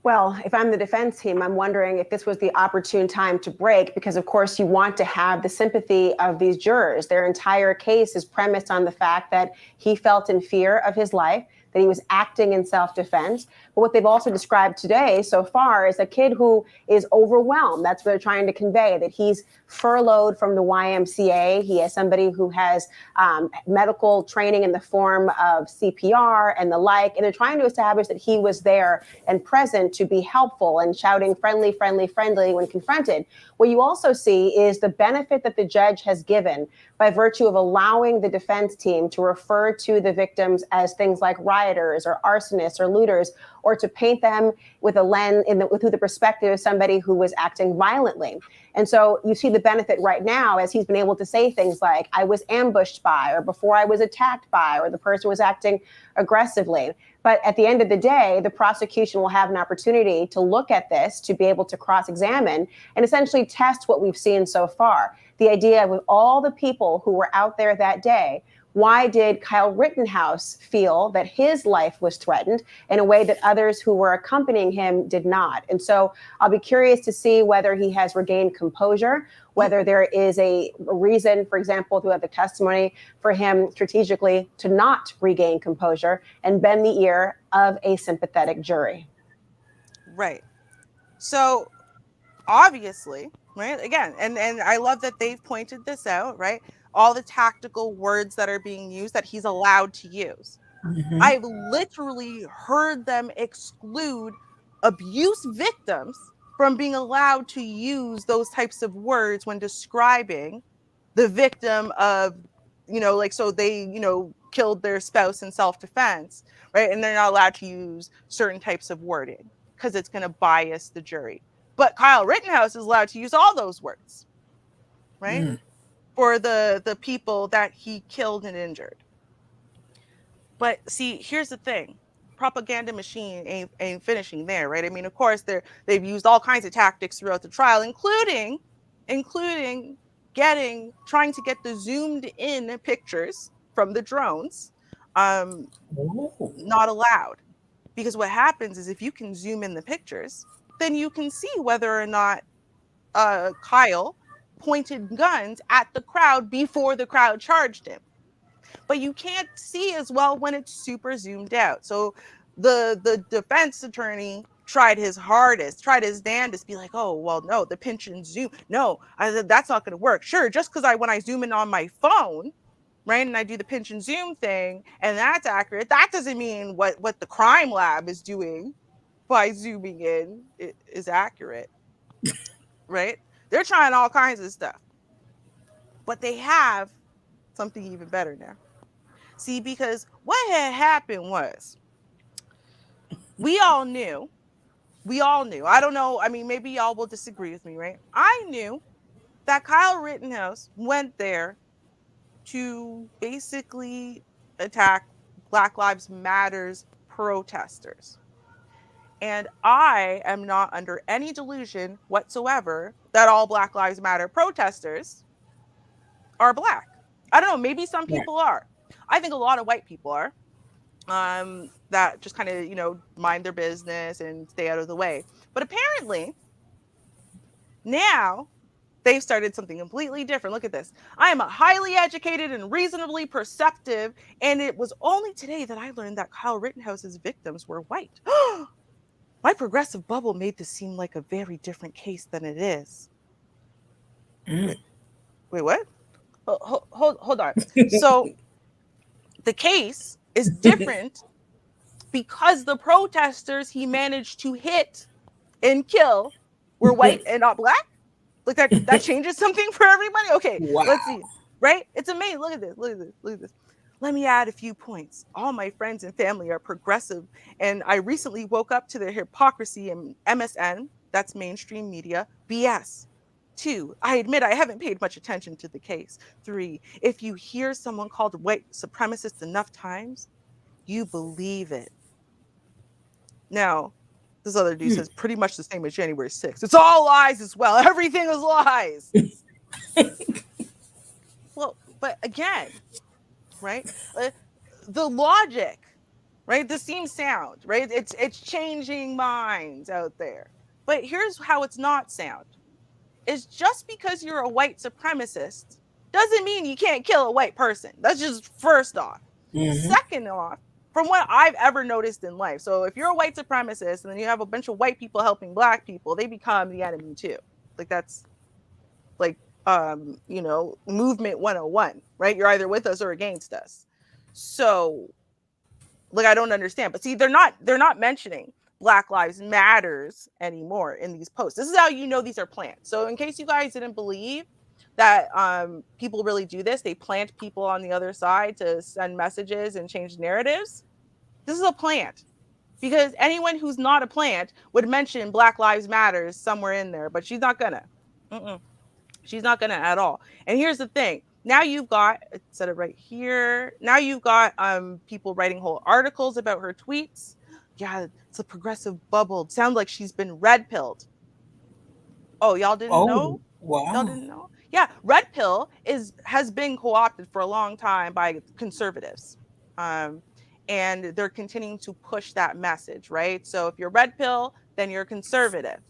Well, if I'm the defense team, I'm wondering if this was the opportune time to break, because of course you want to have the sympathy of these jurors. Their entire case is premised on the fact that he felt in fear of his life, that he was acting in self-defense. But what they've also described today so far is a kid who is overwhelmed. That's what they're trying to convey, that he's furloughed from the YMCA. He has somebody who has medical training in the form of CPR and the like. And they're trying to establish that he was there and present to be helpful and shouting friendly, friendly, friendly when confronted. What you also see is the benefit that the judge has given by virtue of allowing the defense team to refer to the victims as things like rioters or arsonists or looters, or to paint them with a lens through the perspective of somebody who was acting violently. And so you see the benefit right now as he's been able to say things like, I was ambushed by, or before I was attacked by, or the person was acting aggressively. But at the end of the day, the prosecution will have an opportunity to look at this, to be able to cross-examine and essentially test what we've seen so far. The idea with all the people who were out there that day, why did Kyle Rittenhouse feel that his life was threatened in a way that others who were accompanying him did not? And so I'll be curious to see whether he has regained composure, whether there is a reason, for example, throughout the testimony for him strategically to not regain composure and bend the ear of a sympathetic jury. Right. So obviously, right, again, and I love that they've pointed this out, right? All the tactical words that are being used that he's allowed to use. I've literally heard them exclude abuse victims from being allowed to use those types of words when describing the victim of, like, so they, killed their spouse in self-defense, right? And they're not allowed to use certain types of wording because it's going to bias the jury. But Kyle Rittenhouse is allowed to use all those words, right? For the people that he killed and injured. But see, here's the thing. Propaganda machine ain't finishing there, right? I mean, of course, they've used all kinds of tactics throughout the trial, including trying to get the zoomed in pictures from the drones, not allowed. Because what happens is if you can zoom in the pictures, then you can see whether or not Kyle pointed guns at the crowd before the crowd charged him. But you can't see as well when it's super zoomed out. So the defense attorney tried his hardest, tried his damnedest, be like, oh, well, no, the pinch and zoom. No, that's not going to work. Sure, just because when I zoom in on my phone, right, and I do the pinch and zoom thing, and that's accurate, that doesn't mean what the crime lab is doing by zooming in is accurate, right? They're trying all kinds of stuff. But they have something even better now. See, because what had happened was we all knew, I don't know, I mean, maybe y'all will disagree with me, right? I knew that Kyle Rittenhouse went there to basically attack Black Lives Matters protesters. And I am not under any delusion whatsoever that all Black Lives Matter protesters are Black. I don't know, maybe some people are. I think a lot of white people are. That just kind of, mind their business and stay out of the way. But apparently, now they've started something completely different. Look at this. I am a highly educated and reasonably perceptive, and it was only today that I learned that Kyle Rittenhouse's victims were white. My progressive bubble made this seem like a very different case than it is. Wait, what? Hold on. So the case is different because the protesters he managed to hit and kill were white and not Black? Like that changes something for everybody? Okay, Let's see. Right? It's amazing. Look at this. Let me add a few points. All my friends and family are progressive, and I recently woke up to their hypocrisy in MSN, that's mainstream media, BS. 2, I admit I haven't paid much attention to the case. 3, if you hear someone called white supremacist enough times, you believe it. Now, this other dude says pretty much the same as January 6th. It's all lies as well. Everything is lies. Well, but again, right? The logic, right? This seems sound, right? It's changing minds out there. But here's how it's not sound. Is just because you're a white supremacist doesn't mean you can't kill a white person. That's just first off. Second off, from what I've ever noticed in life. So if you're a white supremacist and then you have a bunch of white people helping Black people, they become the enemy too. Like that's like, movement 101, right? You're either with us or against us. So like, I don't understand, but see, they're not mentioning Black Lives Matters anymore in these posts. This is how you know these are plants. So in case you guys didn't believe that people really do this, they plant people on the other side to send messages and change narratives. This is a plant, because anyone who's not a plant would mention Black Lives Matters somewhere in there, but she's not gonna. She's not gonna at all. And here's the thing. Now you've got, it said it right here. Now you've got people writing whole articles about her tweets. Yeah, it's a progressive bubble. It sounds like she's been red pilled. Oh, y'all didn't know? Wow. Y'all didn't know? Yeah, red pill has been co-opted for a long time by conservatives. And they're continuing to push that message, right? So if you're red pill, then you're conservative,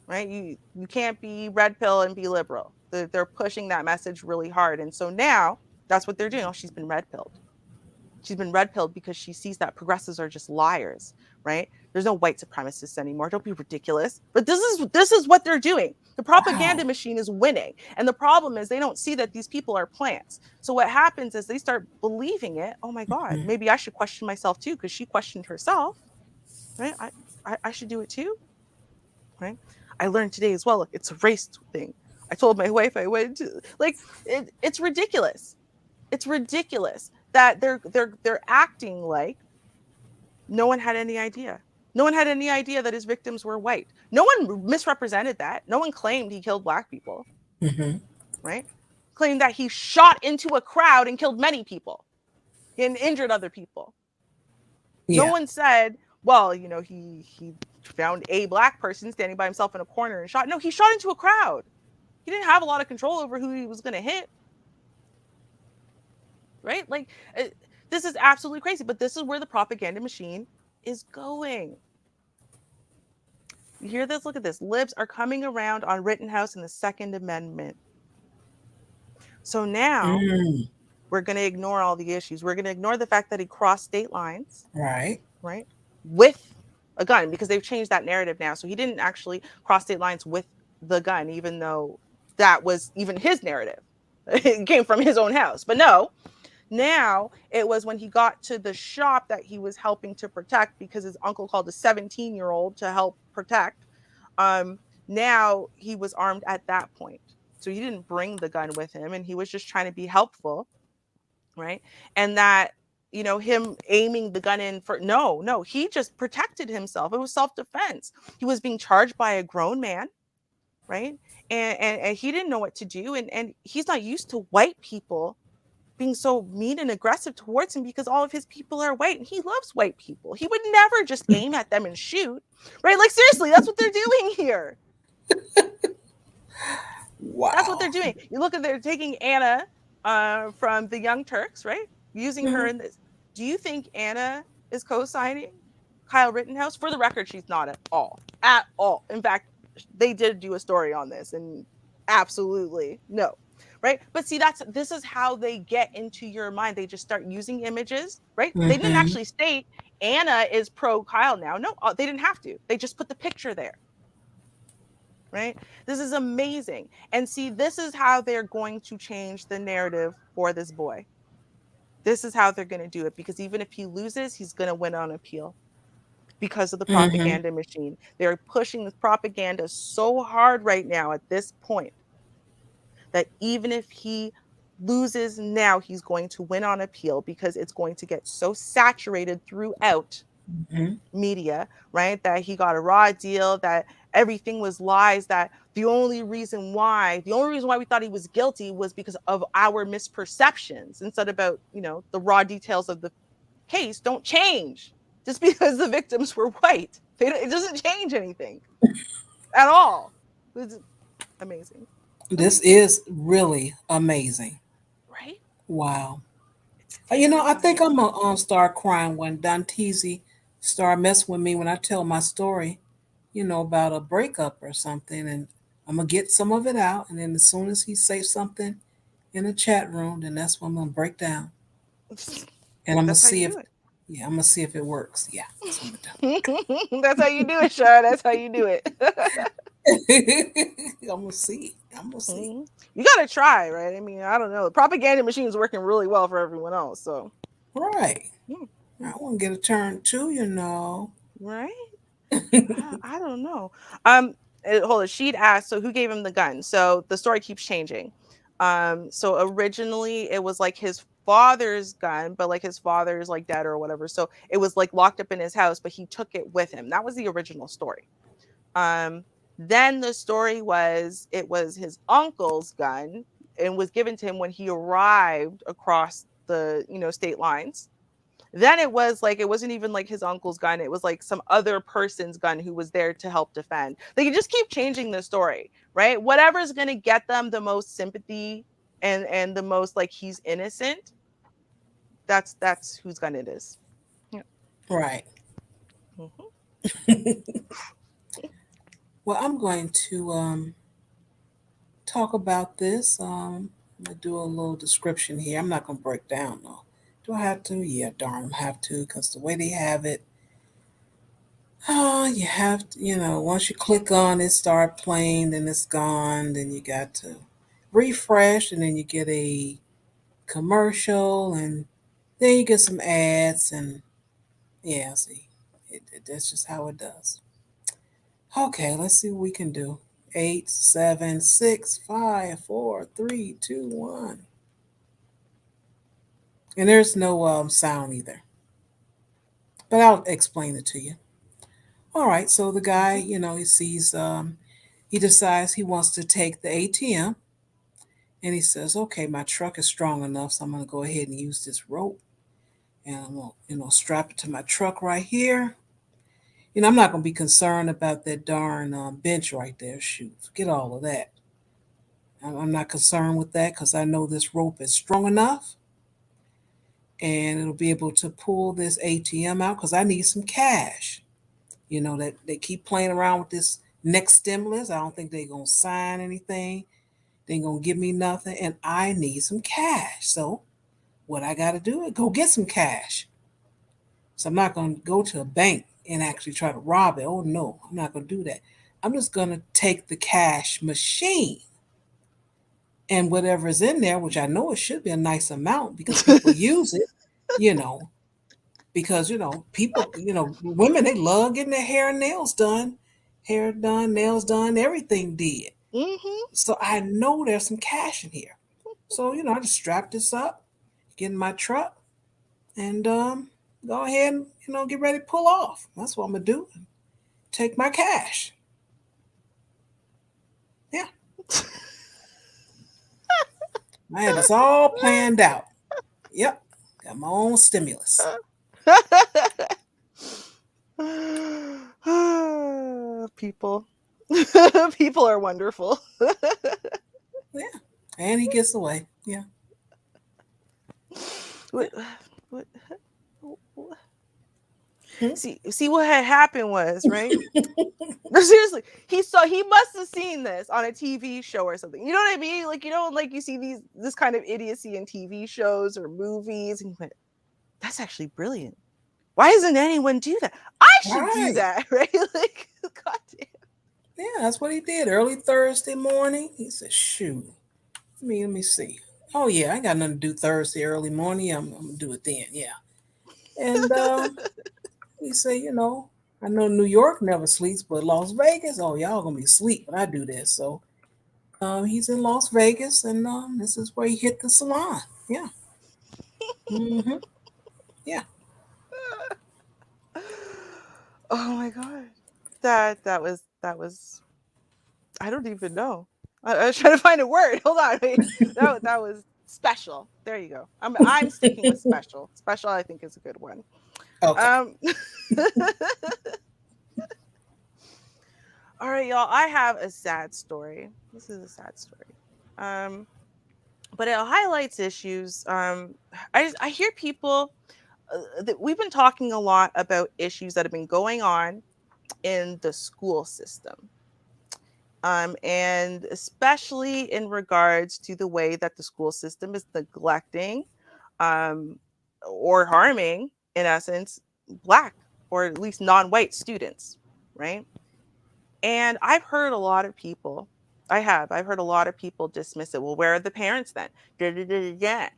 right? You can't be red pill and be liberal. They're pushing that message really hard. And so now that's what they're doing. Oh, she's been red pilled. She's been red pilled because she sees that progressives are just liars, right? There's no white supremacists anymore. Don't be ridiculous. But this is what they're doing. The propaganda machine is winning. And the problem is they don't see that these people are plants. So what happens is they start believing it. Oh my God, maybe I should question myself too, because she questioned herself, right? I should do it too, right? I learned today as well, look, it's a race thing. I told my wife I went to, like, it's ridiculous. It's ridiculous that they're acting like no one had any idea. No one had any idea that his victims were white. No one misrepresented that. No one claimed he killed Black people, right? Claimed that he shot into a crowd and killed many people and injured other people. Yeah. No one said, well, he found a Black person standing by himself in a corner and shot. No, he shot into a crowd. He didn't have a lot of control over who he was going to hit. Right? Like, this is absolutely crazy, but this is where the propaganda machine is going. You hear this? Look at this. Libs are coming around on Rittenhouse and the Second Amendment. So now we're going to ignore all the issues. We're going to ignore the fact that he crossed state lines. Right. Right. With a gun, because they've changed that narrative now. So he didn't actually cross state lines with the gun, even though that was even his narrative. It came from his own house. But no, now it was when he got to the shop that he was helping to protect, because his uncle called a 17-year-old to help protect. Now he was armed at that point. So he didn't bring the gun with him, and he was just trying to be helpful, right? And that, him aiming the gun in for, no, he just protected himself. It was self-defense. He was being charged by a grown man, right? And he didn't know what to do. And he's not used to white people being so mean and aggressive towards him, because all of his people are white and he loves white people. He would never just aim at them and shoot, right? Like, seriously, that's what they're doing here. Wow. That's what they're doing. You look at, they're taking Anna from the Young Turks, right? Using her in this. Do you think Anna is co-signing Kyle Rittenhouse? For the record, she's not at all. At all. In fact, they did do a story on this, and absolutely no. Right? But see, this is how they get into your mind. They just start using images, right? They didn't actually state Anna is pro Kyle now. No, they didn't have to. They just put the picture there. Right? This is amazing. And see, this is how they're going to change the narrative for this boy. This is how they're going to do it, because even if he loses, he's going to win on appeal because of the propaganda machine. They're pushing this propaganda so hard right now at this point that even if he loses now, he's going to win on appeal, because it's going to get so saturated throughout media, right? That he got a raw deal, that everything was lies, that the only reason why we thought he was guilty was because of our misperceptions, instead about, the raw details of the case don't change just because the victims were white. It doesn't change anything at all. It's amazing. This is really amazing. Right? Wow. I think I'm gonna start crying when Dantese start messing with me when I tell my story, about a breakup or something, and I'm gonna get some of it out, and then as soon as he says something in the chat room, then that's when I'm gonna break down, and I'm gonna see if, I'm gonna see if it works. Yeah, that's what I'm gonna do. That's how you do it, Shar. That's how you do it. I'm gonna see. You gotta try, right? I mean, I don't know. The propaganda machine is working really well for everyone else, so right. I want to get a turn too, right? I don't know. Hold on. She'd asked, so who gave him the gun? So the story keeps changing. So originally it was like his father's gun, but like his father's like dead or whatever. So it was like locked up in his house, but he took it with him. That was the original story. Then the story was it was his uncle's gun and was given to him when he arrived across the state lines. Then it was like, it wasn't even like his uncle's gun. It was like some other person's gun who was there to help defend. They can just keep changing the story, right? Whatever's going to get them the most sympathy and the most like he's innocent, that's whose gun it is. Yeah. Right. Well, I'm going to talk about this. I'm going to do a little description here. I'm not going to break down though. Do I have to? Yeah, darn, I have to, because the way they have it, you have to, once you click on it, start playing, then it's gone. Then you got to refresh, and then you get a commercial, and then you get some ads, and yeah, see, that's just how it does. Okay, let's see what we can do. 8, 7, 6, 5, 4, 3, 2, 1. And there's no sound either. But I'll explain it to you. All right, so the guy, he sees, he decides he wants to take the ATM. And he says, okay, my truck is strong enough, so I'm going to go ahead and use this rope. And I'm going to, strap it to my truck right here. I'm not going to be concerned about that darn bench right there. Shoot, forget all of that. I'm not concerned with that, because I know this rope is strong enough. And it'll be able to pull this ATM out, because I need some cash. That they keep playing around with this next stimulus. I don't think they're going to sign anything. They ain't going to give me nothing. And I need some cash. So what I got to do is go get some cash. So I'm not going to go to a bank and actually try to rob it. Oh no, I'm not going to do that. I'm just going to take the cash machine and whatever's in there, which I know it should be a nice amount because people use it, you know, because, people, women, they love getting their hair and nails done, hair done, nails done, everything did. Mm-hmm. So I know there's some cash in here. So, I just strap this up, get in my truck, and go ahead and, get ready to pull off. That's what I'm going to do. Take my cash. Yeah. I had this all planned out. Yep. Got my own stimulus. People. People are wonderful. Yeah. And he gets away. Yeah. What? See what had happened was, right? Seriously, he must have seen this on a TV show or something. You know what I mean? Like, like you see this kind of idiocy in TV shows or movies, and you went, that's actually brilliant. Why doesn't anyone do that? I should do that, right? Like, goddamn. Yeah, that's what he did. Early Thursday morning, he said, shoot, let me see. Oh yeah, I got nothing to do Thursday early morning. I'm gonna do it then. Yeah. And he said, I know New York never sleeps, but Las Vegas, oh, y'all gonna be asleep when I do this. So he's in Las Vegas, and this is where he hit the salon. Yeah. Mm-hmm. Yeah. Oh my God. That was I don't even know. I was trying to find a word. Hold on. Wait. That was special. There you go. I'm sticking with special. Special, I think, is a good one. Okay. All right, y'all. I have a sad story. This is a sad story. But it highlights issues. I hear people that we've been talking a lot about issues that have been going on in the school system. And especially in regards to the way that the school system is neglecting or harming, in essence, Black or at least non-white students, right? And I've heard a lot of people, I've heard a lot of people dismiss it. Well, where are the parents then? Right?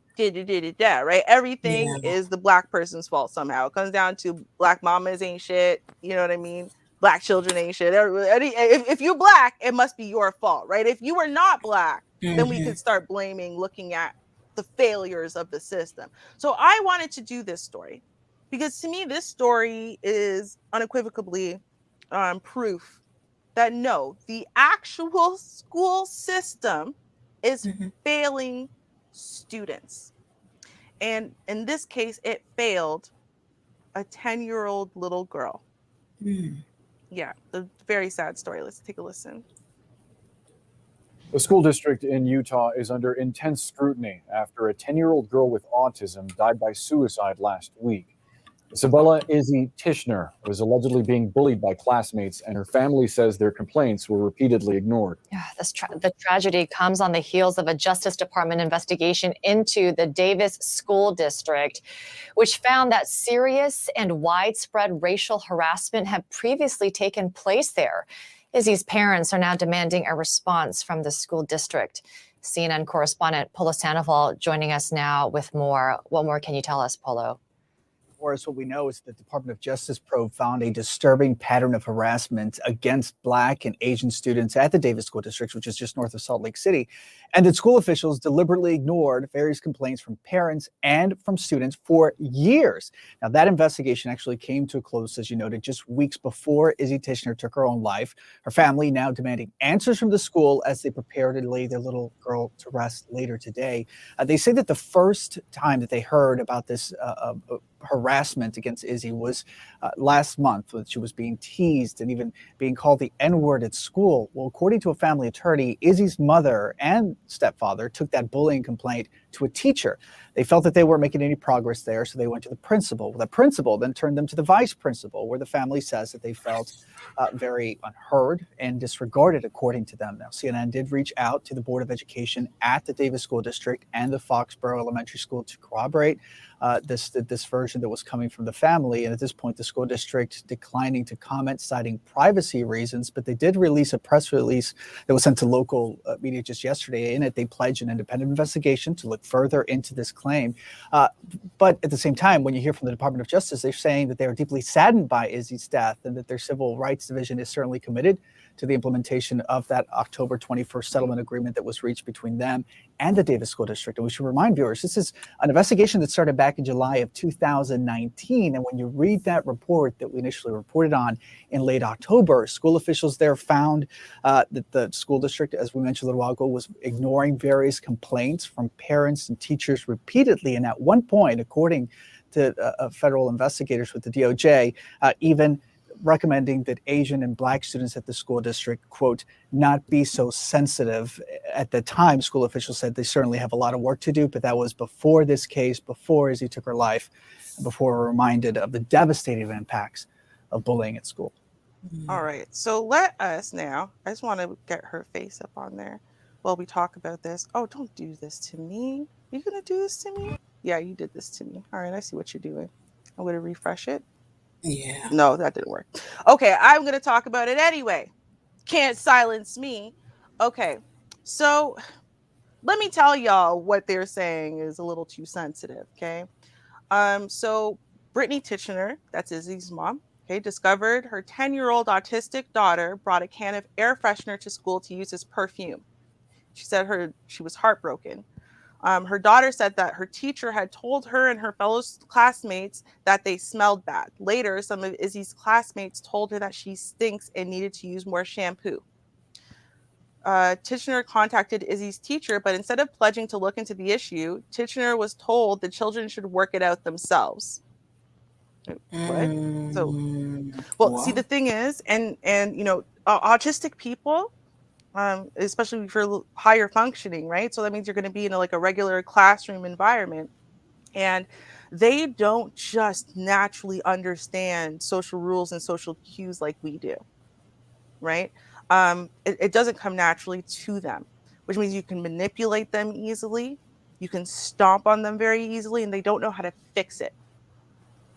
Everything is the Black person's fault somehow. It comes down to Black mamas ain't shit. You know what I mean? Black children ain't shit. If you're Black, it must be your fault, right? If you are not Black, then we could start blaming, looking at the failures of the system. So I wanted to do this story because to me, this story is unequivocally proof that no, the actual school system is failing students. And in this case, it failed a 10-year-old little girl. Yeah, the very sad story. Let's take a listen. The school district in Utah is under intense scrutiny after a 10-year-old girl with autism died by suicide last week. Isabella Izzy Tishner was allegedly being bullied by classmates, and her family says their complaints were repeatedly ignored. Yeah, the tragedy comes on the heels of a Justice Department investigation into the Davis School District, which found that serious and widespread racial harassment had previously taken place there. Izzy's parents are now demanding a response from the school district. CNN correspondent Polo Sandoval joining us now with more. What more can you tell us, Polo? What we know is that the Department of Justice probe found a disturbing pattern of harassment against Black and Asian students at the Davis School District, which is just north of Salt Lake City, and that school officials deliberately ignored various complaints from parents and from students for years. Now, that investigation actually came to a close, as you noted, just weeks before Izzy Tishner took her own life. Her family now demanding answers from the school as they prepare to lay their little girl to rest later today. They say that the first time that they heard about this harassment against Izzy was last month, when she was being teased and even being called the N-word at school. Well, according to a family attorney, Izzy's mother and stepfather took that bullying complaint to a teacher. They felt that they weren't making any progress there, so they went to the principal. The principal then turned them to the vice principal, where the family says that they felt very unheard and disregarded, according to them. Now, CNN did reach out to the Board of Education at the Davis School District and the Foxborough Elementary School to corroborate this version version that was coming from the family. And at this point, the school district declining to comment, citing privacy reasons. But they did release a press release that was sent to local media just yesterday. In it, they pledged an independent investigation to look further into this claim. But at the same time, when you hear from the Department of Justice, they're saying that they are deeply saddened by Izzy's death and that their Civil Rights Division is certainly committed to the implementation of that October 21st settlement agreement that was reached between them and the Davis School District. And we should remind viewers, this is an investigation that started back in July of 2019. And when you read that report that we initially reported on in late October, school officials there found that the school district, as we mentioned a little while ago, was ignoring various complaints from parents and teachers repeatedly. And at one point, according to federal investigators with the DOJ, even recommending that Asian and Black students at the school district, quote, not be so sensitive. At the time, school officials said they certainly have a lot of work to do, but that was before this case, before Izzy took her life, and before we're reminded of the devastating impacts of bullying at school. All right, so let us now, I just want to get her face up on there while we talk about this. Oh, don't do this to me. Are you going to do this to me? Yeah, you did this to me. All right, I see what you're doing. I'm going to refresh it. Yeah. No, that didn't work. Okay, I'm going to talk about it anyway. Can't silence me. Okay, so let me tell y'all what they're saying is a little too sensitive, okay? So Brittany Titchener, that's Izzy's mom, okay, discovered her 10-year-old autistic daughter brought a can of air freshener to school to use as perfume. She said she was heartbroken. Her daughter said that her teacher had told her and her fellow classmates that they smelled bad. Later, some of Izzy's classmates told her that she stinks and needed to use more shampoo. Titchener contacted Izzy's teacher, but instead of pledging to look into the issue, Titchener was told the children should work it out themselves. What? So, well, see, the thing is, and you know, autistic people, especially if you're higher functioning, right? So that means you're going to be in a regular classroom environment, and they don't just naturally understand social rules and social cues like we do, right? It doesn't come naturally to them, which means you can manipulate them easily, you can stomp on them very easily, and they don't know how to fix it.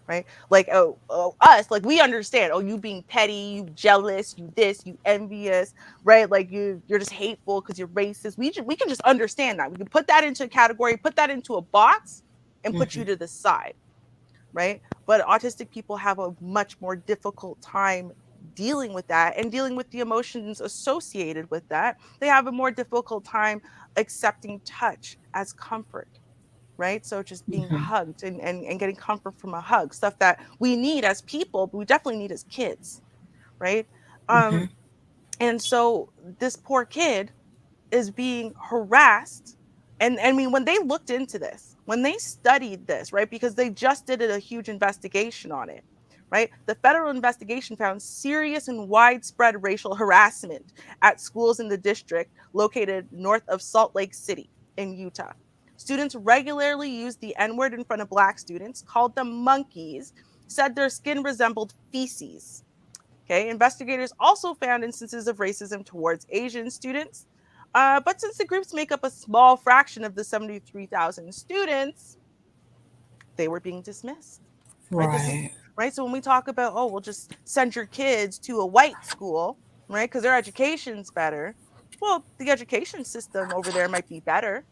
Right? Like, us, like, we understand, you being petty, you jealous, you this, you envious, right? Like, you're just hateful because you're racist. We can just understand that. We can put that into a category, put that into a box, and put you to the side, right? But autistic people have a much more difficult time dealing with that and dealing with the emotions associated with that. They have a more difficult time accepting touch as comfort. Right? So just being hugged and getting comfort from a hug, stuff that we need as people, but we definitely need as kids, right? And so this poor kid is being harassed. And I mean, when they looked into this, when they studied this, right? Because they just did a huge investigation on it, right? The federal investigation found serious and widespread racial harassment at schools in the district located north of Salt Lake City in Utah. Students regularly used the N-word in front of Black students, called them monkeys, said their skin resembled feces. Okay, investigators also found instances of racism towards Asian students. But since the groups make up a small fraction of the 73,000 students, they were being dismissed. Right. Right. So when we talk about, we'll just send your kids to a white school, right? Because their education's better. Well, the education system over there might be better.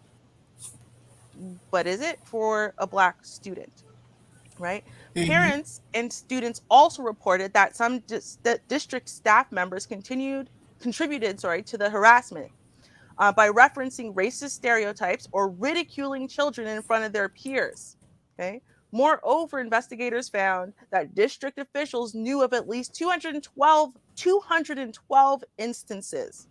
But is it for a Black student, right? Parents and students also reported that some district staff members contributed to the harassment by referencing racist stereotypes or ridiculing children in front of their peers. Okay. Moreover, investigators found that district officials knew of at least 212 instances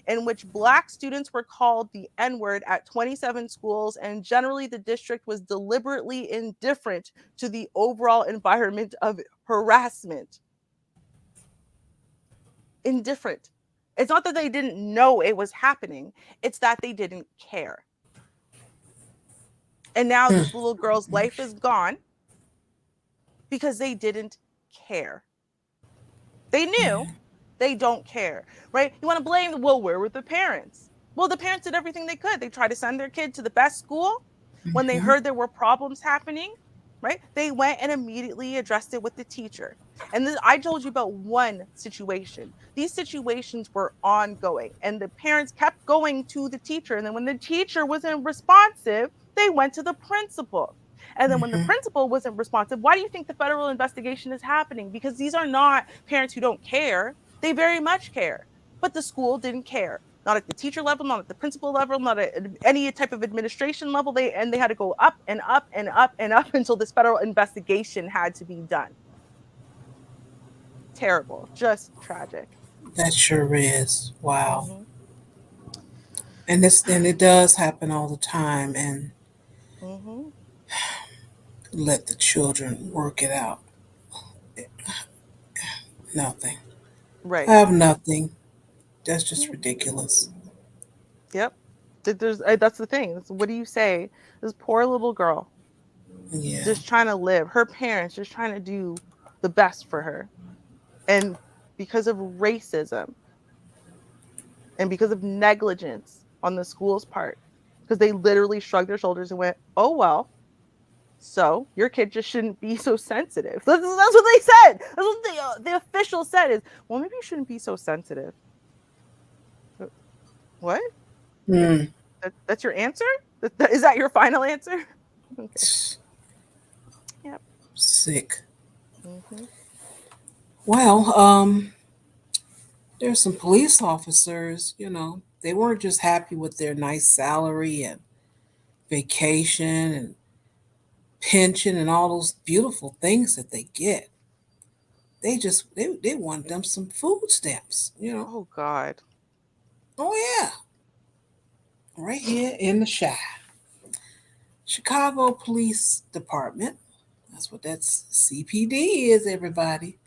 in which Black students were called the N-word at 27 schools, and generally the district was deliberately indifferent to the overall environment of harassment. Indifferent. It's not that they didn't know it was happening, it's that they didn't care. And now this little girl's life is gone because they didn't care. They knew. They don't care, right? You want to blame, where were the parents? Well, the parents did everything they could. They tried to send their kid to the best school. When they heard there were problems happening, right? They went and immediately addressed it with the teacher. And then I told you about one situation. These situations were ongoing, and the parents kept going to the teacher. And then when the teacher wasn't responsive, they went to the principal. And then when the principal wasn't responsive, why do you think the federal investigation is happening? Because these are not parents who don't care. They very much care. But the school didn't care. Not at the teacher level, not at the principal level, not at any type of administration level. They had to go up and up and up and up until this federal investigation had to be done. Terrible, just tragic. That sure is. Wow. And it does happen all the time, and let the children work it out. Nothing. Right. I have nothing. That's just ridiculous. Yep. That's the thing. What do you say? This poor little girl, just trying to live. Her parents just trying to do the best for her, and because of racism and because of negligence on the school's part, because they literally shrugged their shoulders and went, "Oh well, so your kid just shouldn't be so sensitive." That's what they said. That's what the official said is, "Well, maybe you shouldn't be so sensitive." What? That's your answer? Is that your final answer? Okay. Yep. Sick. Well, there's some police officers, they weren't just happy with their nice salary and vacation and pension and all those beautiful things that they get. They want them some food stamps, Oh God. Oh yeah. Right here in the Chi. Chicago Police Department. That's what that's CPD is, everybody.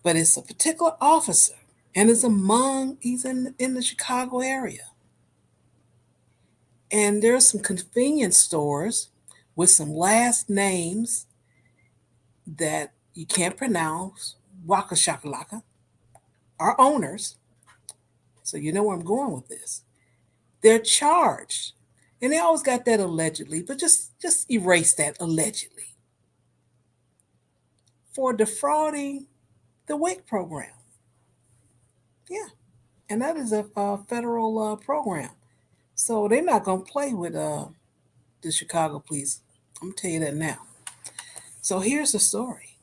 But it's a particular officer, and he's in the Chicago area. And there's some convenience stores with some last names that you can't pronounce, Waka Shakalaka, are owners. So you know where I'm going with this. They're charged. And they always got that allegedly, but just erase that allegedly. For defrauding the WIC program. Yeah. And that is a federal program. So they're not going to play with the Chicago police. I'm going to tell you that now. So here's the story.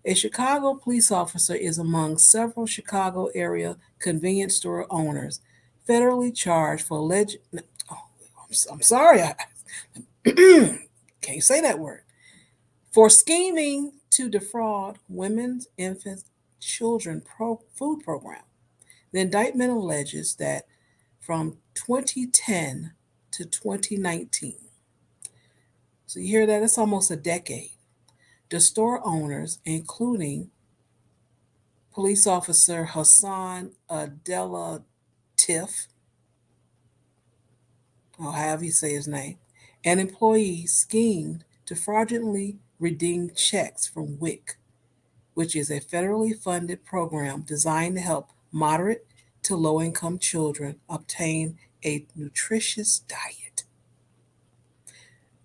A Chicago police officer is among several Chicago area convenience store owners federally charged for alleged. Oh, I'm sorry, I can't say that word. For scheming to defraud women's, infants, children food program. The indictment alleges that from 2010 to 2019, so you hear that? It's almost a decade. The store owners, including police officer Hassan Adela Tiff, or however you say his name, and employees schemed to fraudulently redeem checks from WIC, which is a federally funded program designed to help moderate to low income children obtain a nutritious diet.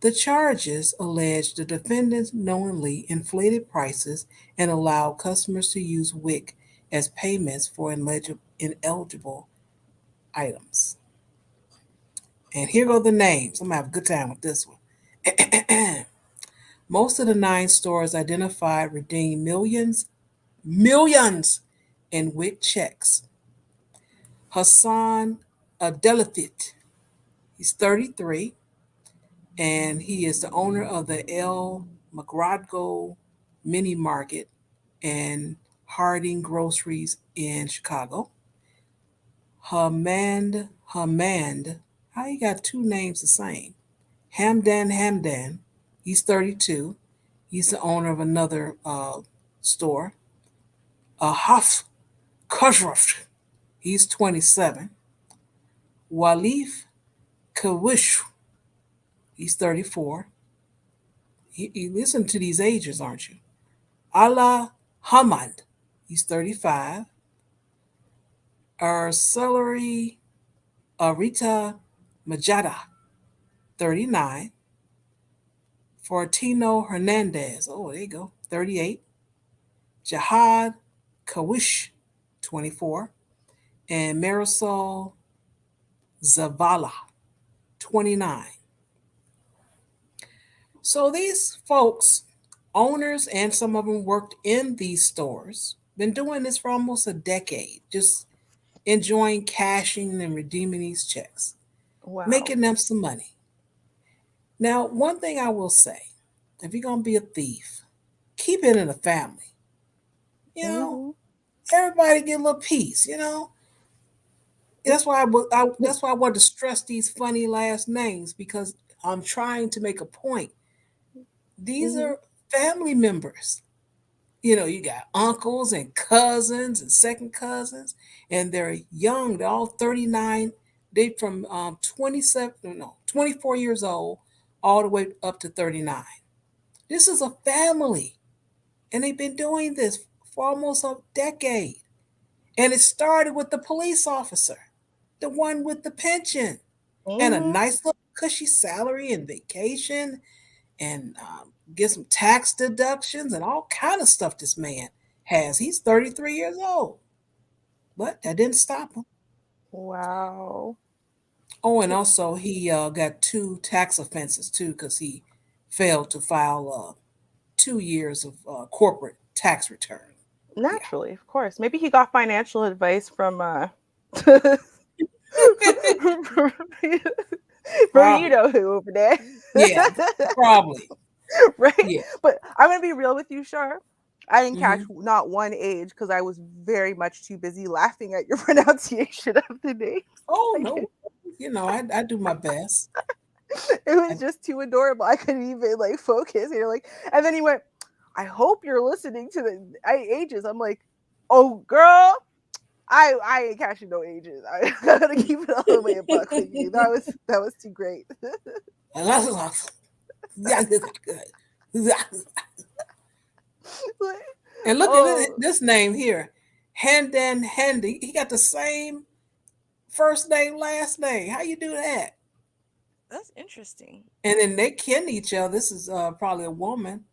The charges allege the defendants knowingly inflated prices and allowed customers to use WIC as payments for ineligible items. And here go the names. I'm going to have a good time with this one. Most of the 9 stores identified redeemed millions in WIC checks. Hassan Adelafit, he's 33, and he is the owner of the El Magradgo Mini Market and Harding Groceries in Chicago. Hamand, how you got 2 names the same? Hamdan, he's 32. He's the owner of another store. Haf Koshraf, he's 27. Walif Kawish, he's 34. You listen to these ages, aren't you? Allah Hamad, he's 35. Celery Arita Majada, 39. Fortino Hernandez, oh, there you go, 38. Jihad Kawish, 24. And Marisol Zavala, 29. So these folks, owners, and some of them worked in these stores, been doing this for almost a decade, just enjoying cashing and redeeming these checks, making them some money. Now, one thing I will say, if you're going to be a thief, keep it in the family. You know, everybody get a little piece, you know. That's why that's why I wanted to stress these funny last names, because I'm trying to make a point. These are family members. You know, you got uncles and cousins and second cousins, and they're young. They're all 39. They from 24 years old all the way up to 39. This is a family, and they've been doing this for almost a decade. And it started with the police officer, the one with the pension, and a nice little cushy salary and vacation, and get some tax deductions and all kind of stuff this man has. He's 33 years old, but that didn't stop him. Wow. Oh, and also he got 2 tax offenses too, because he failed to file 2 years of corporate tax return. Naturally, of course. Maybe he got financial advice from from you know who over there. Yeah, probably. Right? Yeah. But I'm gonna be real with you, Shar. I didn't catch not one age because I was very much too busy laughing at your pronunciation of the name. Oh no, you know, I do my best. It was just too adorable. I couldn't even like focus. And you're like, and then he went, I hope you're listening to the ages. I'm like, oh girl, I ain't catching no ages. I gotta keep it all the way a buck with you. That was too great. And look at this name here, Handan Handy. He got the same first name, last name. How you do that? That's interesting. And then they kin each other. This is probably a woman.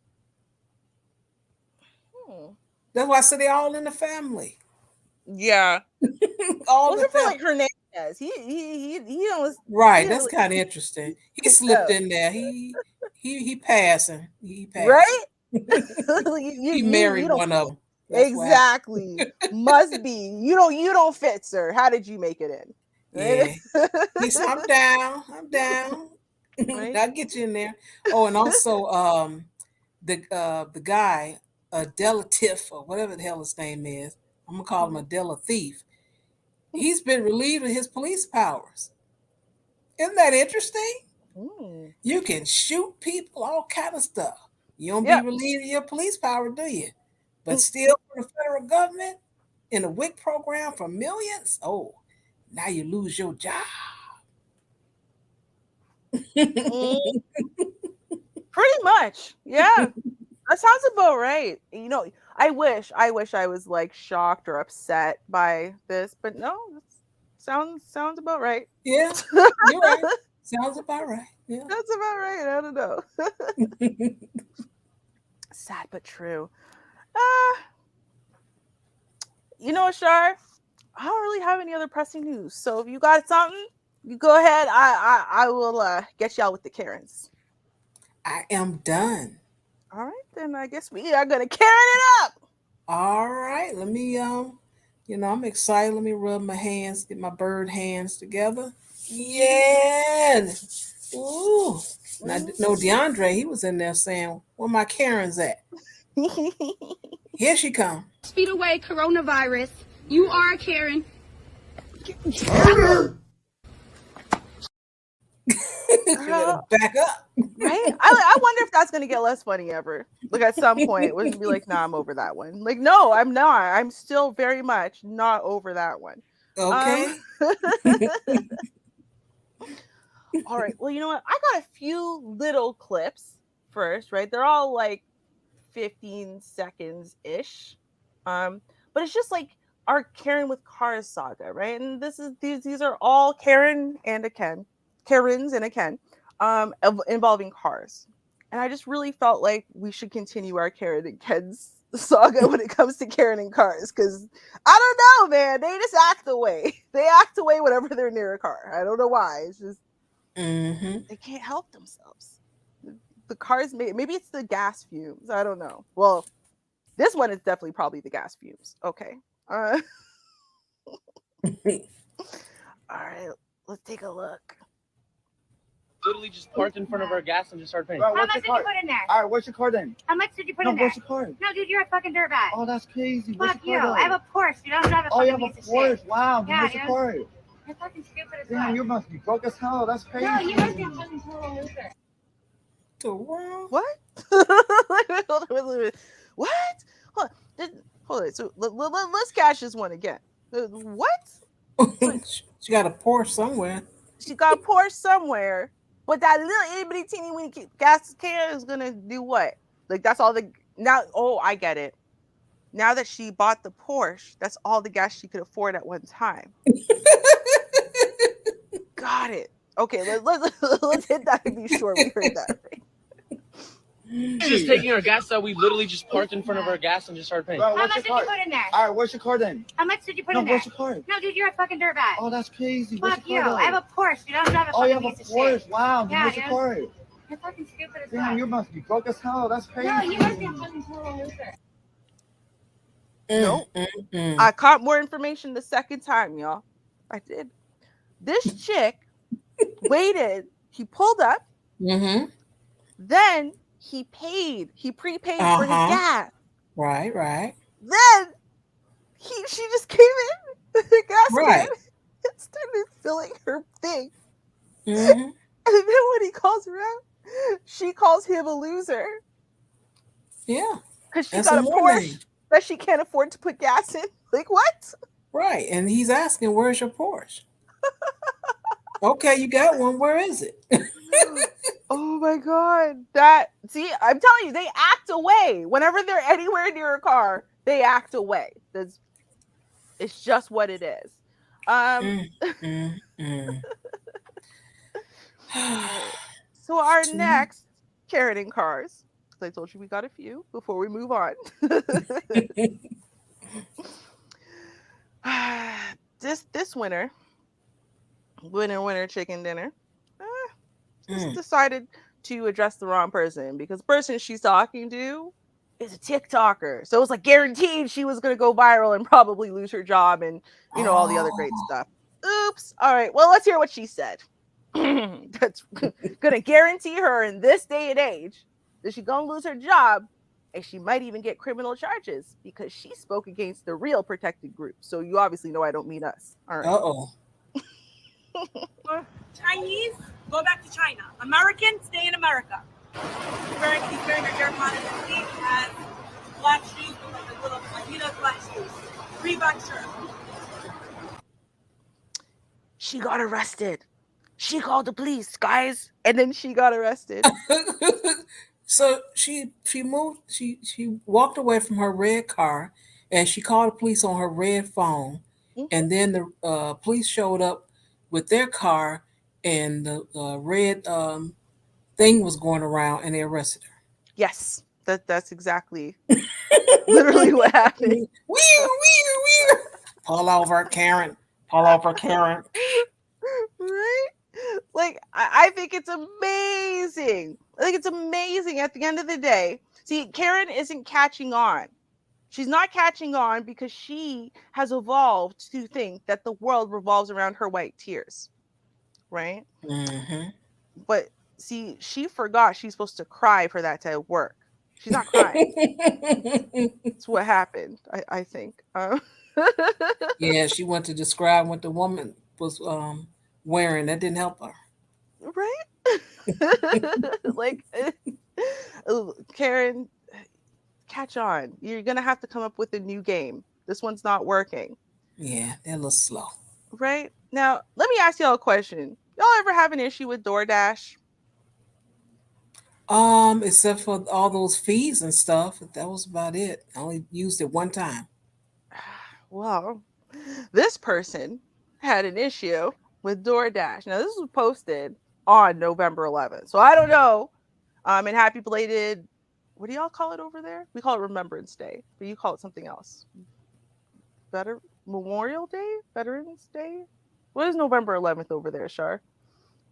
That's why I said they're all in the family. Yeah. All Looking for like Hernandez. He was right. That's kind of interesting. He slipped in there. He passing. He passing. Right? He married one of them. That's exactly. Must be. You don't fit, sir. How did you make it in? Yeah. He said, I'm down. Right? I'll get you in there. Oh, and also the guy, Adela Tiff, or whatever the hell his name is. I'm gonna call him Adela Thief. He's been relieved of his police powers. Isn't that interesting? You can shoot people, all kind of stuff. You don't be relieved of your police power, do you? But still, for the federal government in a WIC program for millions, oh, now you lose your job. Pretty much, yeah. That sounds about right. You know, I wish I was like shocked or upset by this, but no, sounds about right. Yeah, you're right. Sounds about right. Yeah, that's about right. I don't know. Sad but true. You know what, Shar? I don't really have any other pressing news. So if you got something, you go ahead. I will get y'all with the Karens. I am done. All right, then I guess we are gonna Karen it up. All right, let me I'm excited. Let me rub my hands, get my bird hands together. Yeah. Ooh. Now, no, DeAndre, he was in there saying, where my Karens at? Here she come. Speed away, coronavirus. You are a Karen. Back up. Right? I wonder if that's gonna get less funny ever. Like at some point, we're gonna be like, nah, I'm over that one. Like, no, I'm not. I'm still very much not over that one. Okay. All right. Well, you know what? I got a few little clips first, right? They're all like 15 seconds ish. But it's just like our Karen with Cars saga, right? And these are all Karen and a Ken. Karens and a Ken, involving cars. And I just really felt like we should continue our Karen and Ken's saga when it comes to Karen and cars, because I don't know, man. They just act away. They act away whenever they're near a car. I don't know why. It's just they can't help themselves. The cars, maybe it's the gas fumes. I don't know. Well, this one is definitely probably the gas fumes. Okay. All right. Let's take a look. Literally just parked in front of our gas and just started paying. How much did you put in there? All right, what's your car then? How much did you put in there? What's your car? No, dude, you're a fucking dirtbag. Oh, that's crazy. Fuck you. I have a Porsche, dude. I don't drive a Oh, you fucking have a piece of shit. Porsche. Wow. Yeah, What's your car? You're fucking stupid as Damn, fuck. you must be broke as hell. That's crazy. No, you must be a fucking total loser. The world? What? What? Hold on. So let's catch this one again. What? She got a Porsche somewhere. She got a Porsche somewhere, but that little itty bitty teeny weeny gas can is gonna do what? Like that's all the now. Oh, I get it. Now that she bought the Porsche, that's all the gas she could afford at one time. Got it. Okay, let's hit that and be sure we heard that right. Just taking our gas that we literally just parked in front of our gas and just started paying. How much did you put in there? All right, what's your car then? How much did you put in there? What's your car? No, dude, you're a fucking dirtbag. Oh, that's crazy. Fuck you. I have a Porsche, dude. I don't drive a Oh, you fucking have a piece of Porsche. shit. Wow. Yeah, What's your car? You're fucking stupid as Damn, fuck. you must be broke as hell. That's crazy. No, you must be a fucking total loser. Nope. I caught more information the second time, y'all. I did. This chick waited. He pulled up. Mm-hmm. Then he paid. He prepaid for his gas. Right. Then she just came in with the gas Right. can and started filling her thing. Mm-hmm. And then when he calls her out, she calls him a loser. Yeah. Because she That's got a another Porsche name. that she can't afford to put gas in. Like what? Right. And he's asking, where's your Porsche? Okay, you got one. Where is it? Oh my God. See, I'm telling you, they act away. Whenever they're anywhere near a car, they act away. It's just what it is. So our next Karen in cars, because I told you we got a few before we move on. This winner chicken dinner, just decided to address the wrong person because the person she's talking to is a TikToker. So it was like guaranteed she was going to go viral and probably lose her job and, all the other great stuff. Oops. All right. Well, let's hear what she said. That's going to guarantee her in this day and age that she's going to lose her job and she might even get criminal charges because she spoke against the real protected group. So you obviously know I don't mean us. All right. Uh-oh. Chinese, go back to China. American, stay in America. He's wearing a Jeremiah this week has black shoes with a Adidas black shoes. Reebok shirt. She got arrested. She called the police, guys, and then she got arrested. So she moved. She walked away from her red car, and she called the police on her red phone. Mm-hmm. And then the police showed up with their car, and the red thing was going around, and they arrested her. Yes, that's exactly literally what happened. Weird. Pull over, Karen. Pull over, Karen. Right? Like, I think it's amazing. I think it's amazing at the end of the day. See, Karen isn't catching on. She's not catching on because she has evolved to think that the world revolves around her white tears. Right? Mm-hmm. But see, she forgot she's supposed to cry for that to work. She's not crying. That's what happened, I think. Yeah, she went to describe what the woman was wearing. That didn't help her. Right? Like, Karen, catch on. You're going to have to come up with a new game. This one's not working. Yeah, they're a little slow. Right? Now, let me ask y'all a question. Y'all ever have an issue with DoorDash? Except for all those fees and stuff. That was about it. I only used it one time. Well, this person had an issue with DoorDash. Now, this was posted on November 11th. So I don't know. And happy belated, what do y'all call it over there? We call it Remembrance Day, but you call it something else. Memorial Day? Veterans Day? What is November 11th over there, Shar?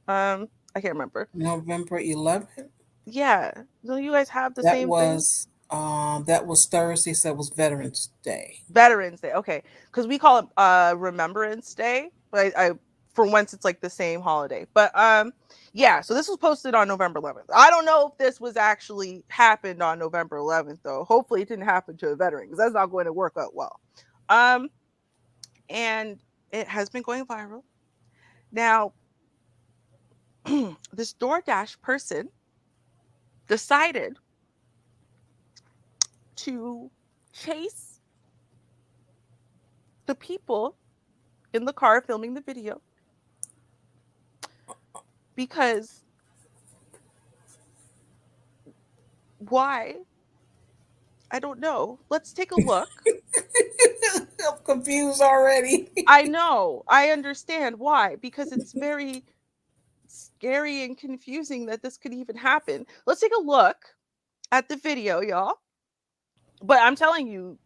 I can't remember. November 11th? Yeah. Don't you guys have the That same was that was Thursday, so it was Veterans Day. Veterans Day, okay. Because we call it Remembrance Day, but I for once it's like the same holiday. But yeah, so this was posted on November 11th. I don't know if this was actually happened on November 11th though. Hopefully it didn't happen to a veteran because that's not going to work out well. And it has been going viral. Now, this DoorDash person decided to chase the people in the car filming the video because why? I don't know. Let's take a look. I'm confused already. I know. I understand why, because it's very scary and confusing that this could even happen. Let's take a look at the video, y'all. But I'm telling you,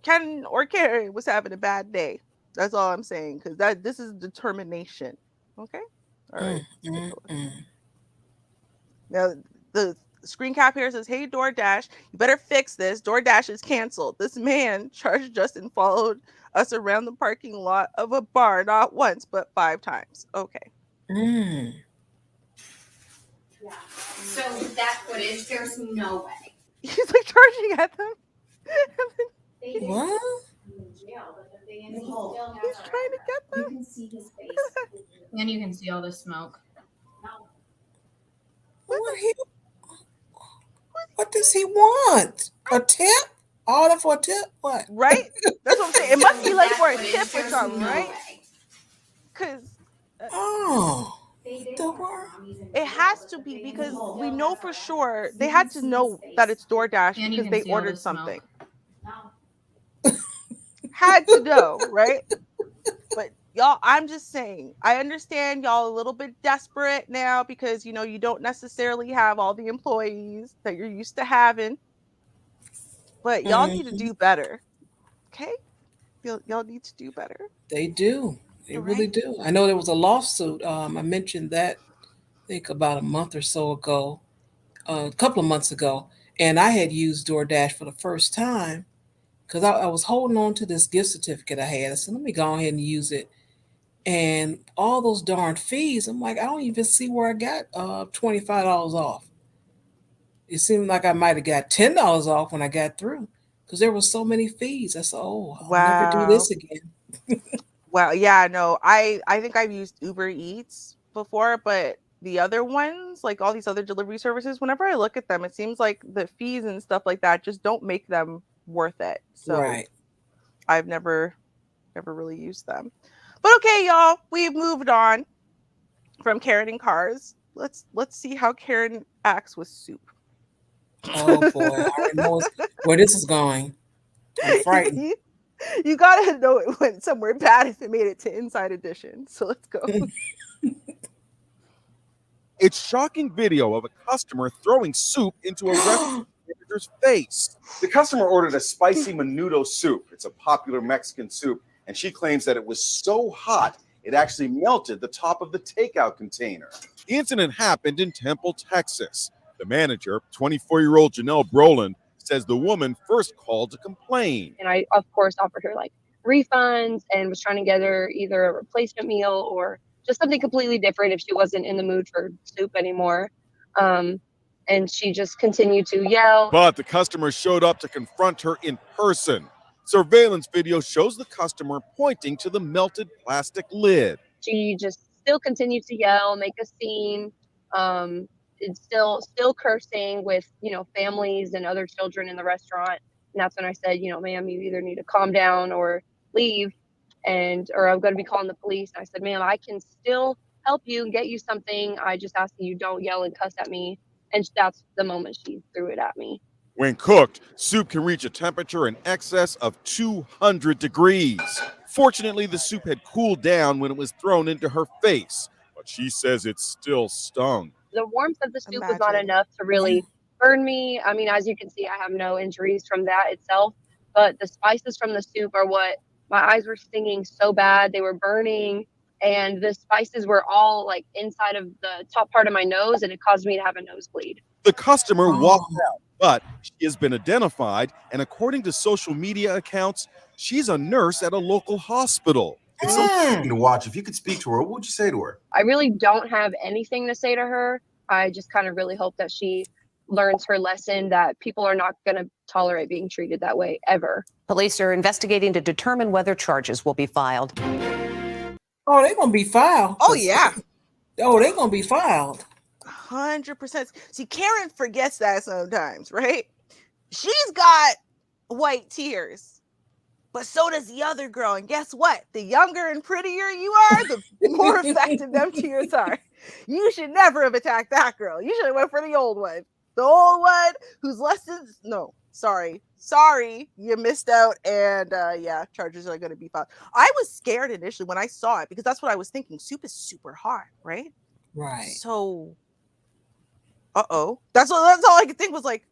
Ken or Karen was having a bad day. That's all I'm saying, because this is determination. Okay? All right. Now, the screen cap here says, "Hey, DoorDash, you better fix this. DoorDash is canceled. This man charged us and followed us around the parking lot of a bar, not once, but 5 times." Okay. So with that footage, there's no way. He's like charging at them. What? He's trying to get them. You can see his face. And you can see all the smoke. What does he want? A tip? Order for a tip? What? Right? That's what I'm saying. It must be like for a tip or something, right? Because it has to be, because we know for sure they had to know that it's DoorDash because they ordered something. Had to know, right? But y'all, I'm just saying, I understand y'all a little bit desperate now because, you know, you don't necessarily have all the employees that you're used to having. But y'all need to do better. Okay? Y'all need to do better. They do. They really do. I know there was a lawsuit. I mentioned that, I think about a month or so ago, a couple of months ago. And I had used DoorDash for the first time because I was holding on to this gift certificate I had. I said, let me go ahead and use it. And all those darn fees, I'm like, I don't even see where I got $25 off. It seemed like I might have got $10 off when I got through because there were so many fees. I said, oh, I'll never do this again. Wow. Yeah, no, I think I've used Uber Eats before, but the other ones, like all these other delivery services, whenever I look at them, it seems like the fees and stuff like that just don't make them worth it. So I've never really used them. But okay, y'all, we've moved on from Karen and cars. Let's see how Karen acts with soup. Oh boy, I already know where this is going. I'm frightened. You gotta know it went somewhere bad if it made it to Inside Edition. So let's go. It's shocking video of a customer throwing soup into a restaurant manager's face. The customer ordered a spicy menudo soup. It's a popular Mexican soup, and she claims that it was so hot it actually melted the top of the takeout container. The incident happened in Temple, Texas. The manager, 24-year-old Janelle Brolin, says the woman first called to complain. And I, of course, offered her like refunds and was trying to get her either a replacement meal or just something completely different if she wasn't in the mood for soup anymore. And she just continued to yell. But the customer showed up to confront her in person. Surveillance video shows the customer pointing to the melted plastic lid. She just still continued to yell, make a scene. It's still cursing with, you know, families and other children in the restaurant. And that's when I said, you know, ma'am, you either need to calm down or leave, or I'm going to be calling the police. And I said, ma'am, I can still help you and get you something. I just ask that you don't yell and cuss at me. And that's the moment she threw it at me. When cooked, soup can reach a temperature in excess of 200 degrees. Fortunately, the soup had cooled down when it was thrown into her face, but she says it still stung. the warmth of the soup was not enough to really burn me. I mean, as you can see, I have no injuries from that itself, but the spices from the soup are what my eyes were stinging so bad. They were burning, and the spices were all like inside of the top part of my nose, and it caused me to have a nosebleed. The customer walked out, but she has been identified, and according to social media accounts, she's a nurse at a local hospital. It's so interesting to watch. If you could speak to her, what would you say to her? I really don't have anything to say to her. I just kind of really hope that she learns her lesson, that people are not going to tolerate being treated that way ever. Police are investigating to determine whether charges will be filed. Oh, they're going to be filed. Oh, yeah. Oh, they're going to be filed. 100%. See, Karen forgets that sometimes, right? She's got white tears, but so does the other girl. And guess what? The younger and prettier you are, the more effective them tears are. You should never have attacked that girl. You should have went for the old one. The old one whose lessons, no, sorry, you missed out. And yeah, charges are going to be filed. I was scared initially when I saw it because that's what I was thinking. Soup is super hot, right? Right. So, that's all I could think was like,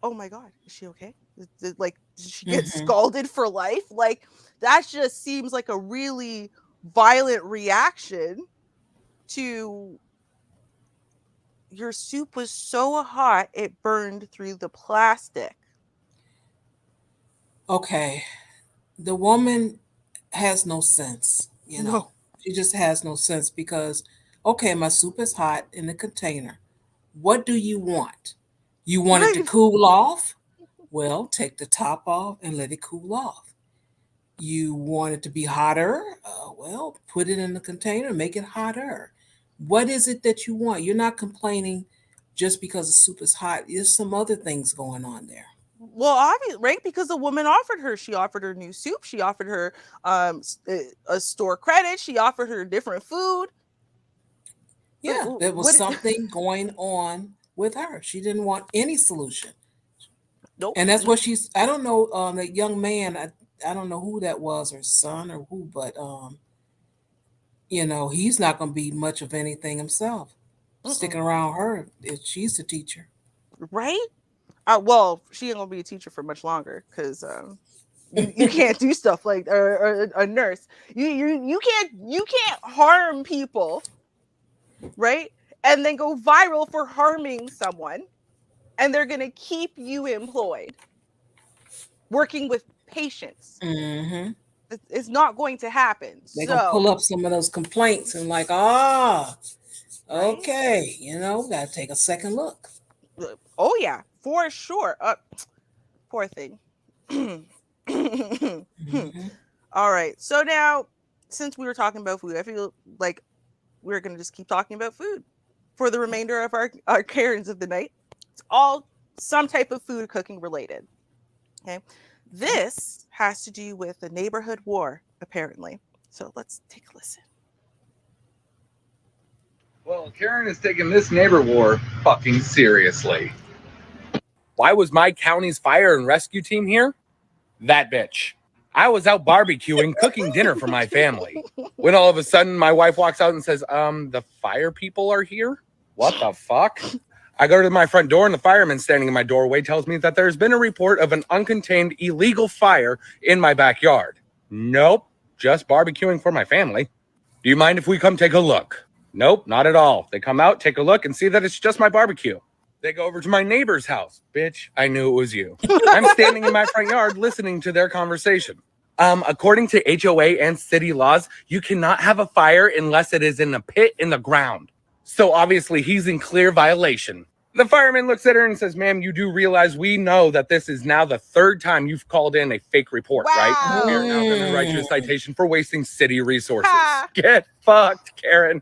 oh my God, is she okay? Did she get scalded for life? Like, that just seems like a really violent reaction to your soup was so hot it burned through the plastic. Okay. The woman has no sense, you know. No. She just has no sense because, okay, my soup is hot in the container. What do you want? You want it to cool off? Well, take the top off and let it cool off. You want it to be hotter? Well, put it in the container, make it hotter. What is it that you want? You're not complaining just because the soup is hot. There's some other things going on there. Well, obviously, right? Because the woman offered her new soup. She offered her a store credit. She offered her different food. Yeah, there was something going on with her. She didn't want any solution. Nope. And that's what she's, I don't know, that young man, I don't know who that was, her son or who, but, you know, he's not going to be much of anything himself. Sticking around her if she's the teacher. Right? Well, she ain't going to be a teacher for much longer because you can't do stuff like or a nurse. You can't harm people, right? And then go viral for harming someone, and they're gonna keep you employed, working with patients. Mm-hmm. It's not going to happen. They're gonna pull up some of those complaints and like, okay, you know, gotta take a second look. Oh yeah, for sure. Poor thing. All right. So now, since we were talking about food, I feel like we're going to just keep talking about food for the remainder of our Karens of the night. It's all some type of food cooking related. Okay. This has to do with a neighborhood war, apparently. So let's take a listen. Well, Karen is taking this neighbor war fucking seriously. Why was my county's fire and rescue team here? That bitch. I was out barbecuing, cooking dinner for my family. When all of a sudden my wife walks out and says, the fire people are here? What the fuck? I go to my front door and the fireman standing in my doorway tells me that there's been a report of an uncontained illegal fire in my backyard. Nope, just barbecuing for my family. Do you mind if we come take a look? Nope, not at all. They come out, take a look, and see that it's just my barbecue. They go over to my neighbor's house. Bitch, I knew it was you. I'm standing in my front yard listening to their conversation. According to HOA and city laws, you cannot have a fire unless it is in a pit in the ground. So obviously he's in clear violation. The fireman looks at her and says, ma'am, you do realize we know that this is now the third time you've called in a fake report, right? We're now going to write you a citation for wasting city resources. Get fucked, Karen.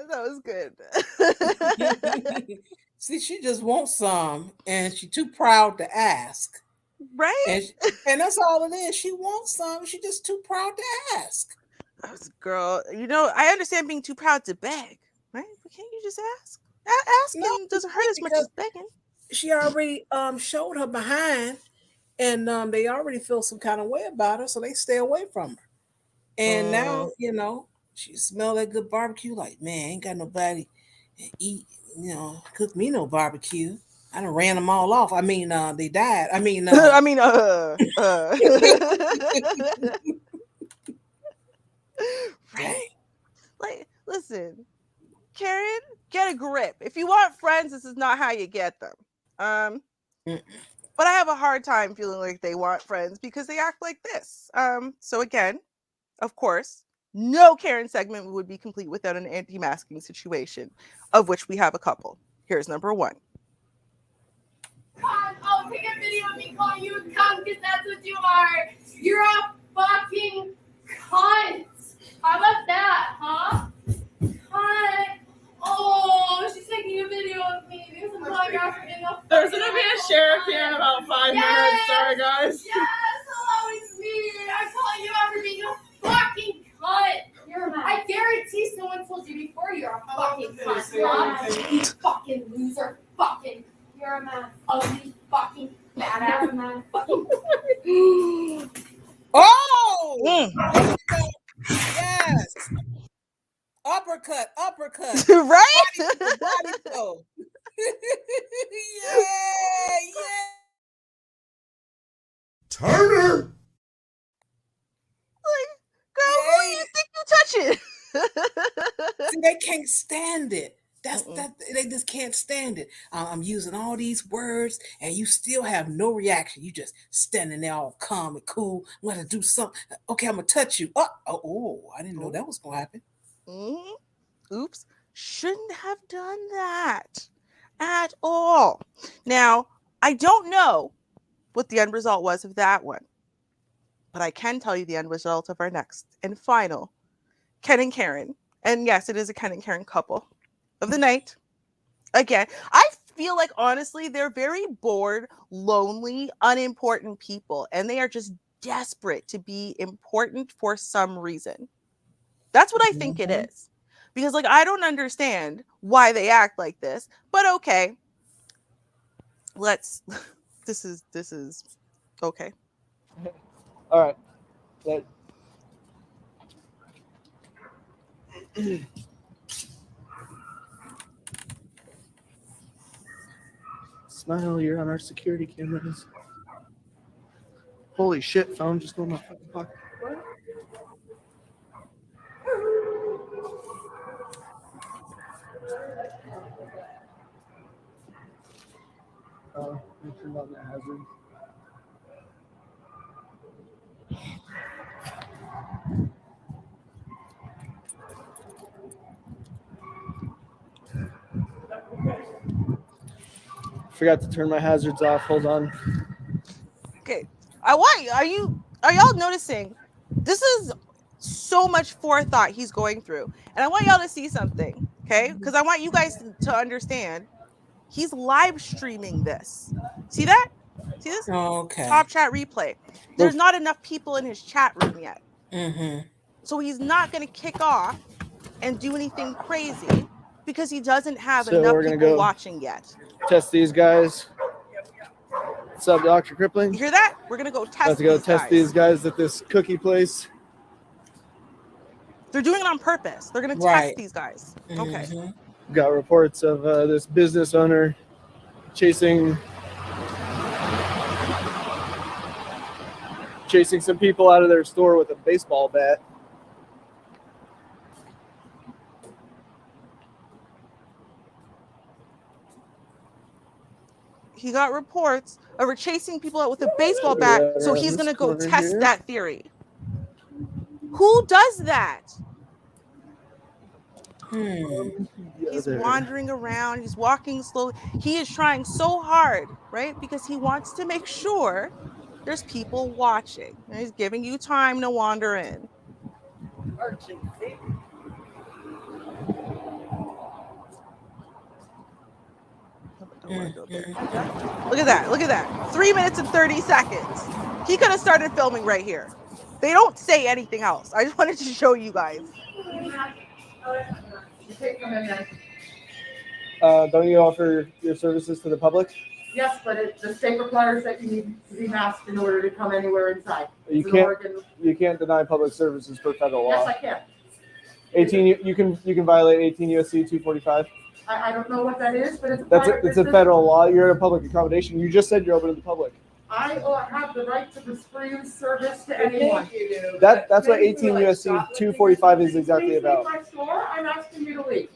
That was good. See, she just wants some, and she's too proud to ask. Right? And that's all it is. She wants some. She's just too proud to ask. Girl, you know, I understand being too proud to beg, right? But can't you just ask? Asking doesn't hurt as much as begging. She already showed her behind, and they already feel some kind of way about her, so they stay away from her. And now, you know, she smell that good barbecue. Like, man, ain't got nobody eat, you know, cook me no barbecue. I done ran them all off. I mean, they died. I mean, I mean, right? Like, listen, Karen, get a grip. If you want friends, this is not how you get them. But I have a hard time feeling like they want friends because they act like this. So again, of course, no Karen segment would be complete without an anti-masking situation, of which we have a couple. Here's number one. Oh, take a video of me calling you a cunt because that's what you are. You're a fucking cunt. How about that, huh? Cunt. Oh, she's taking a video of me because I'm calling her out in the. There's gonna be a sheriff here in about 5 minutes. Sorry, guys. Yes, hello, it's me. I'm calling you out for being a fucking cunt. You're a man. I guarantee someone told you before you're a fucking cunt. You fucking loser. Fucking. You're a man. Ugly fucking badass man. Oh! Yes. Uppercut. Right? Body blow. Yeah. Turner. Like, girl, who do you think you touching? See, they can't stand it. They just can't stand it. I'm using all these words, and you still have no reaction. You just standing there all calm and cool. I'm gonna do something. Okay, I'm gonna touch you. Oh, I didn't know that was gonna happen. Oops, shouldn't have done that at all. Now, I don't know what the end result was of that one, but I can tell you the end result of our next and final Ken and Karen. And yes, it is a Ken and Karen couple of the night. Again, I feel like honestly, they're very bored, lonely, unimportant people, and they are just desperate to be important for some reason. That's what I think it is. Because like I don't understand why they act like this, but okay. This is okay. All right. Smile, you're on our security cameras. Holy shit, phone just in my fucking pocket. I turned on that hazard. Forgot to turn my hazards off. Hold on. Okay. Are y'all noticing? This is so much forethought he's going through. And I want y'all to see something, okay? Because I want you guys to understand he's live streaming this. See that? See this? Okay. Top chat replay. There's not enough people in his chat room yet. So he's not going to kick off and do anything crazy because he doesn't have enough people watching yet. Test these guys. What's up, Dr. Crippling? You hear that? We're going to go test these guys at this cookie place. They're doing it on purpose. They're going to test these guys. Okay. Got reports of this business owner chasing some people out of their store with a baseball bat. He got reports of her chasing people out with a baseball bat, so he's going to go test that theory. Who does that? He's wandering around. He's walking slowly. He is trying so hard, right? Because he wants to make sure there's people watching. And he's giving you time to wander in. Look at that. Look at that. 3 minutes and 30 seconds. He could have started filming right here. They don't say anything else. I just wanted to show you guys. Don't you offer your services to the public? Yes, but the state requires that you need to be masked in order to come anywhere inside. You It's an can't. Oregon- You can't deny public services per federal law. Yes, I can. 18. You can violate 18 USC 245. I don't know what that is, but it's It's a federal law. You're in a public accommodation. You just said you're open to the public. I have the right to free service to anyone. That's what 18 USC 245 is exactly about. Please leave my store. I'm asking you to leave.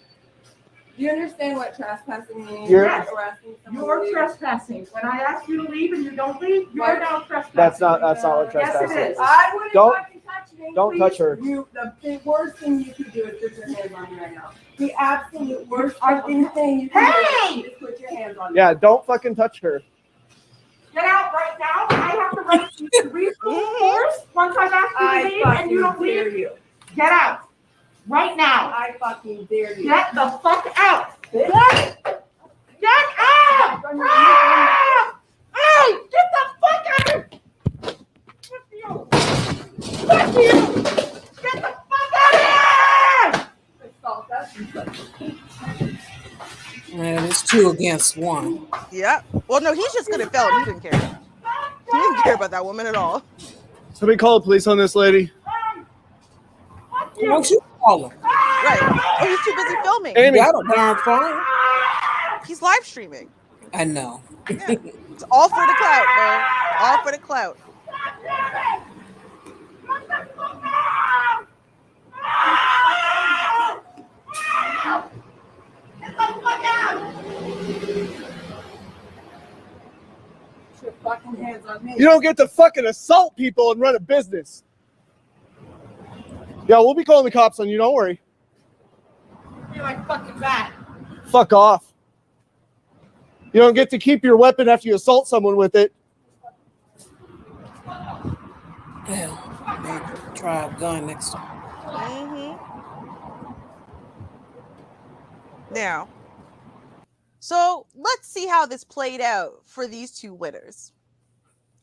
Do you understand what trespassing means? You're- You're trespassing. When I ask you to leave and you don't leave, you're now trespassing. That's not what trespassing Yes, it is. I wouldn't Don't- fucking touch me. don't Please. touch her. The worst thing you could do is put your hands on me right now. The absolute worst fucking thing you can do is put your hands on me. Yeah, don't fucking touch her. Get out right now. I have the right to leave the force once I've asked you to leave and you don't dare leave. you. Get out right now. I fucking dare you. Get the fuck out. Get out. Ah! Hey, get the fuck out. Fuck you. Fuck you. Get the fuck out of here. Man, it's 2 against 1. Yeah. Well, no, he's just gonna film. He didn't care. He didn't care about that woman at all. Somebody call the police on this lady. Won't you call her? Right. Oh, he's too busy filming. You got a darn phone. He's live streaming. I know. It's all for the clout, bro. All for the clout. Put your fucking hands on me. You don't get to fucking assault people and run a business. Yeah, we'll be calling the cops on you. Don't worry. You're like fucking bad. Fuck off. You don't get to keep your weapon after you assault someone with it. Hell, maybe try a gun next time. Now, so let's see how this played out for these two winners.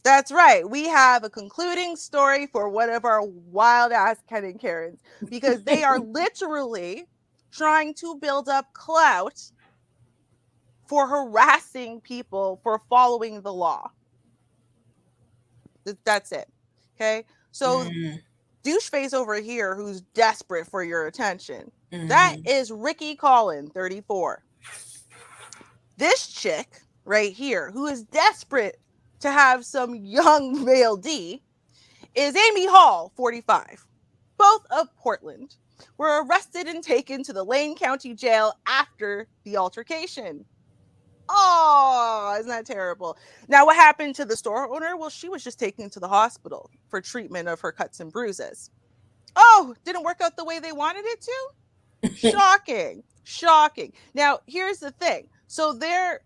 That's right. We have a concluding story for one of our wild ass Ken and Karens because they are literally trying to build up clout for harassing people for following the law. That's it. Okay. So douche face over here who's desperate for your attention. That is Ricky Collin, 34. This chick right here who is desperate to have some young male D is Amy Hall, 45. Both of Portland were arrested and taken to the Lane County Jail after the altercation. Oh, isn't that terrible? Now, what happened to the store owner? Well, she was just taken to the hospital for treatment of her cuts and bruises. Oh, didn't work out the way they wanted it to? Shocking. Shocking. Now, here's the thing. So the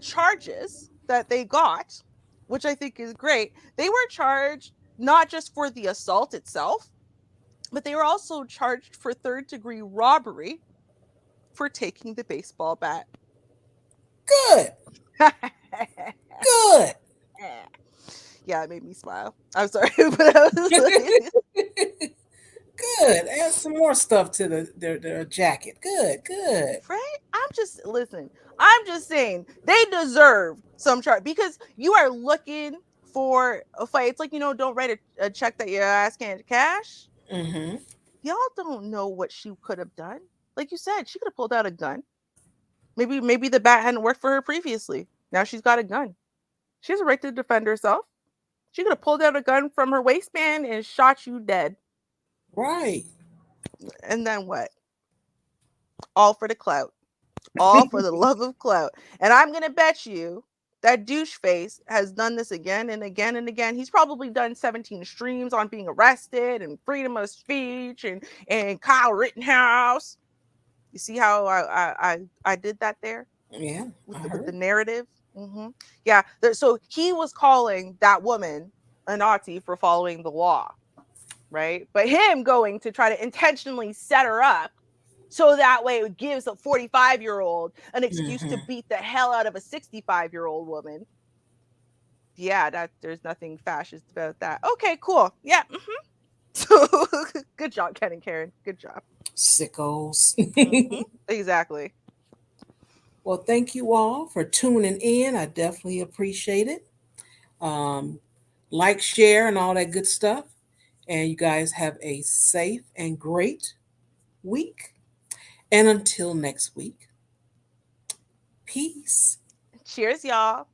charges that they got, which I think is great, they were charged not just for the assault itself, but they were also charged for third-degree robbery for taking the baseball bat. Good. Good. Yeah, it made me smile. I'm sorry, but I was like, good. Add some more stuff to their jacket. Good. Right? I'm just saying they deserve some charge because you are looking for a fight. It's like, don't write a check that your ass can't cash. Y'all don't know what she could have done. Like you said, she could have pulled out a gun. Maybe the bat hadn't worked for her previously. Now she's got a gun. She has a right to defend herself. She could have pulled out a gun from her waistband and shot you dead. Right. And then what? All for the clout. All for the love of clout. And I'm going to bet you that douche face has done this again and again and again. He's probably done 17 streams on being arrested and freedom of speech and Kyle Rittenhouse. You see how I did that there? Yeah. With the narrative. Yeah. So he was calling that woman a Nazi for following the law, right? But him going to try to intentionally set her up so that way it gives a 45-year-old an excuse to beat the hell out of a 65-year-old woman. Yeah, there's nothing fascist about that. Okay, cool. Yeah. So good job, Ken and Karen. Good job. Sickos. Exactly. Well, thank you all for tuning in. I definitely appreciate it. Like, share, and all that good stuff. And you guys have a safe and great week. And until next week, peace. Cheers, y'all.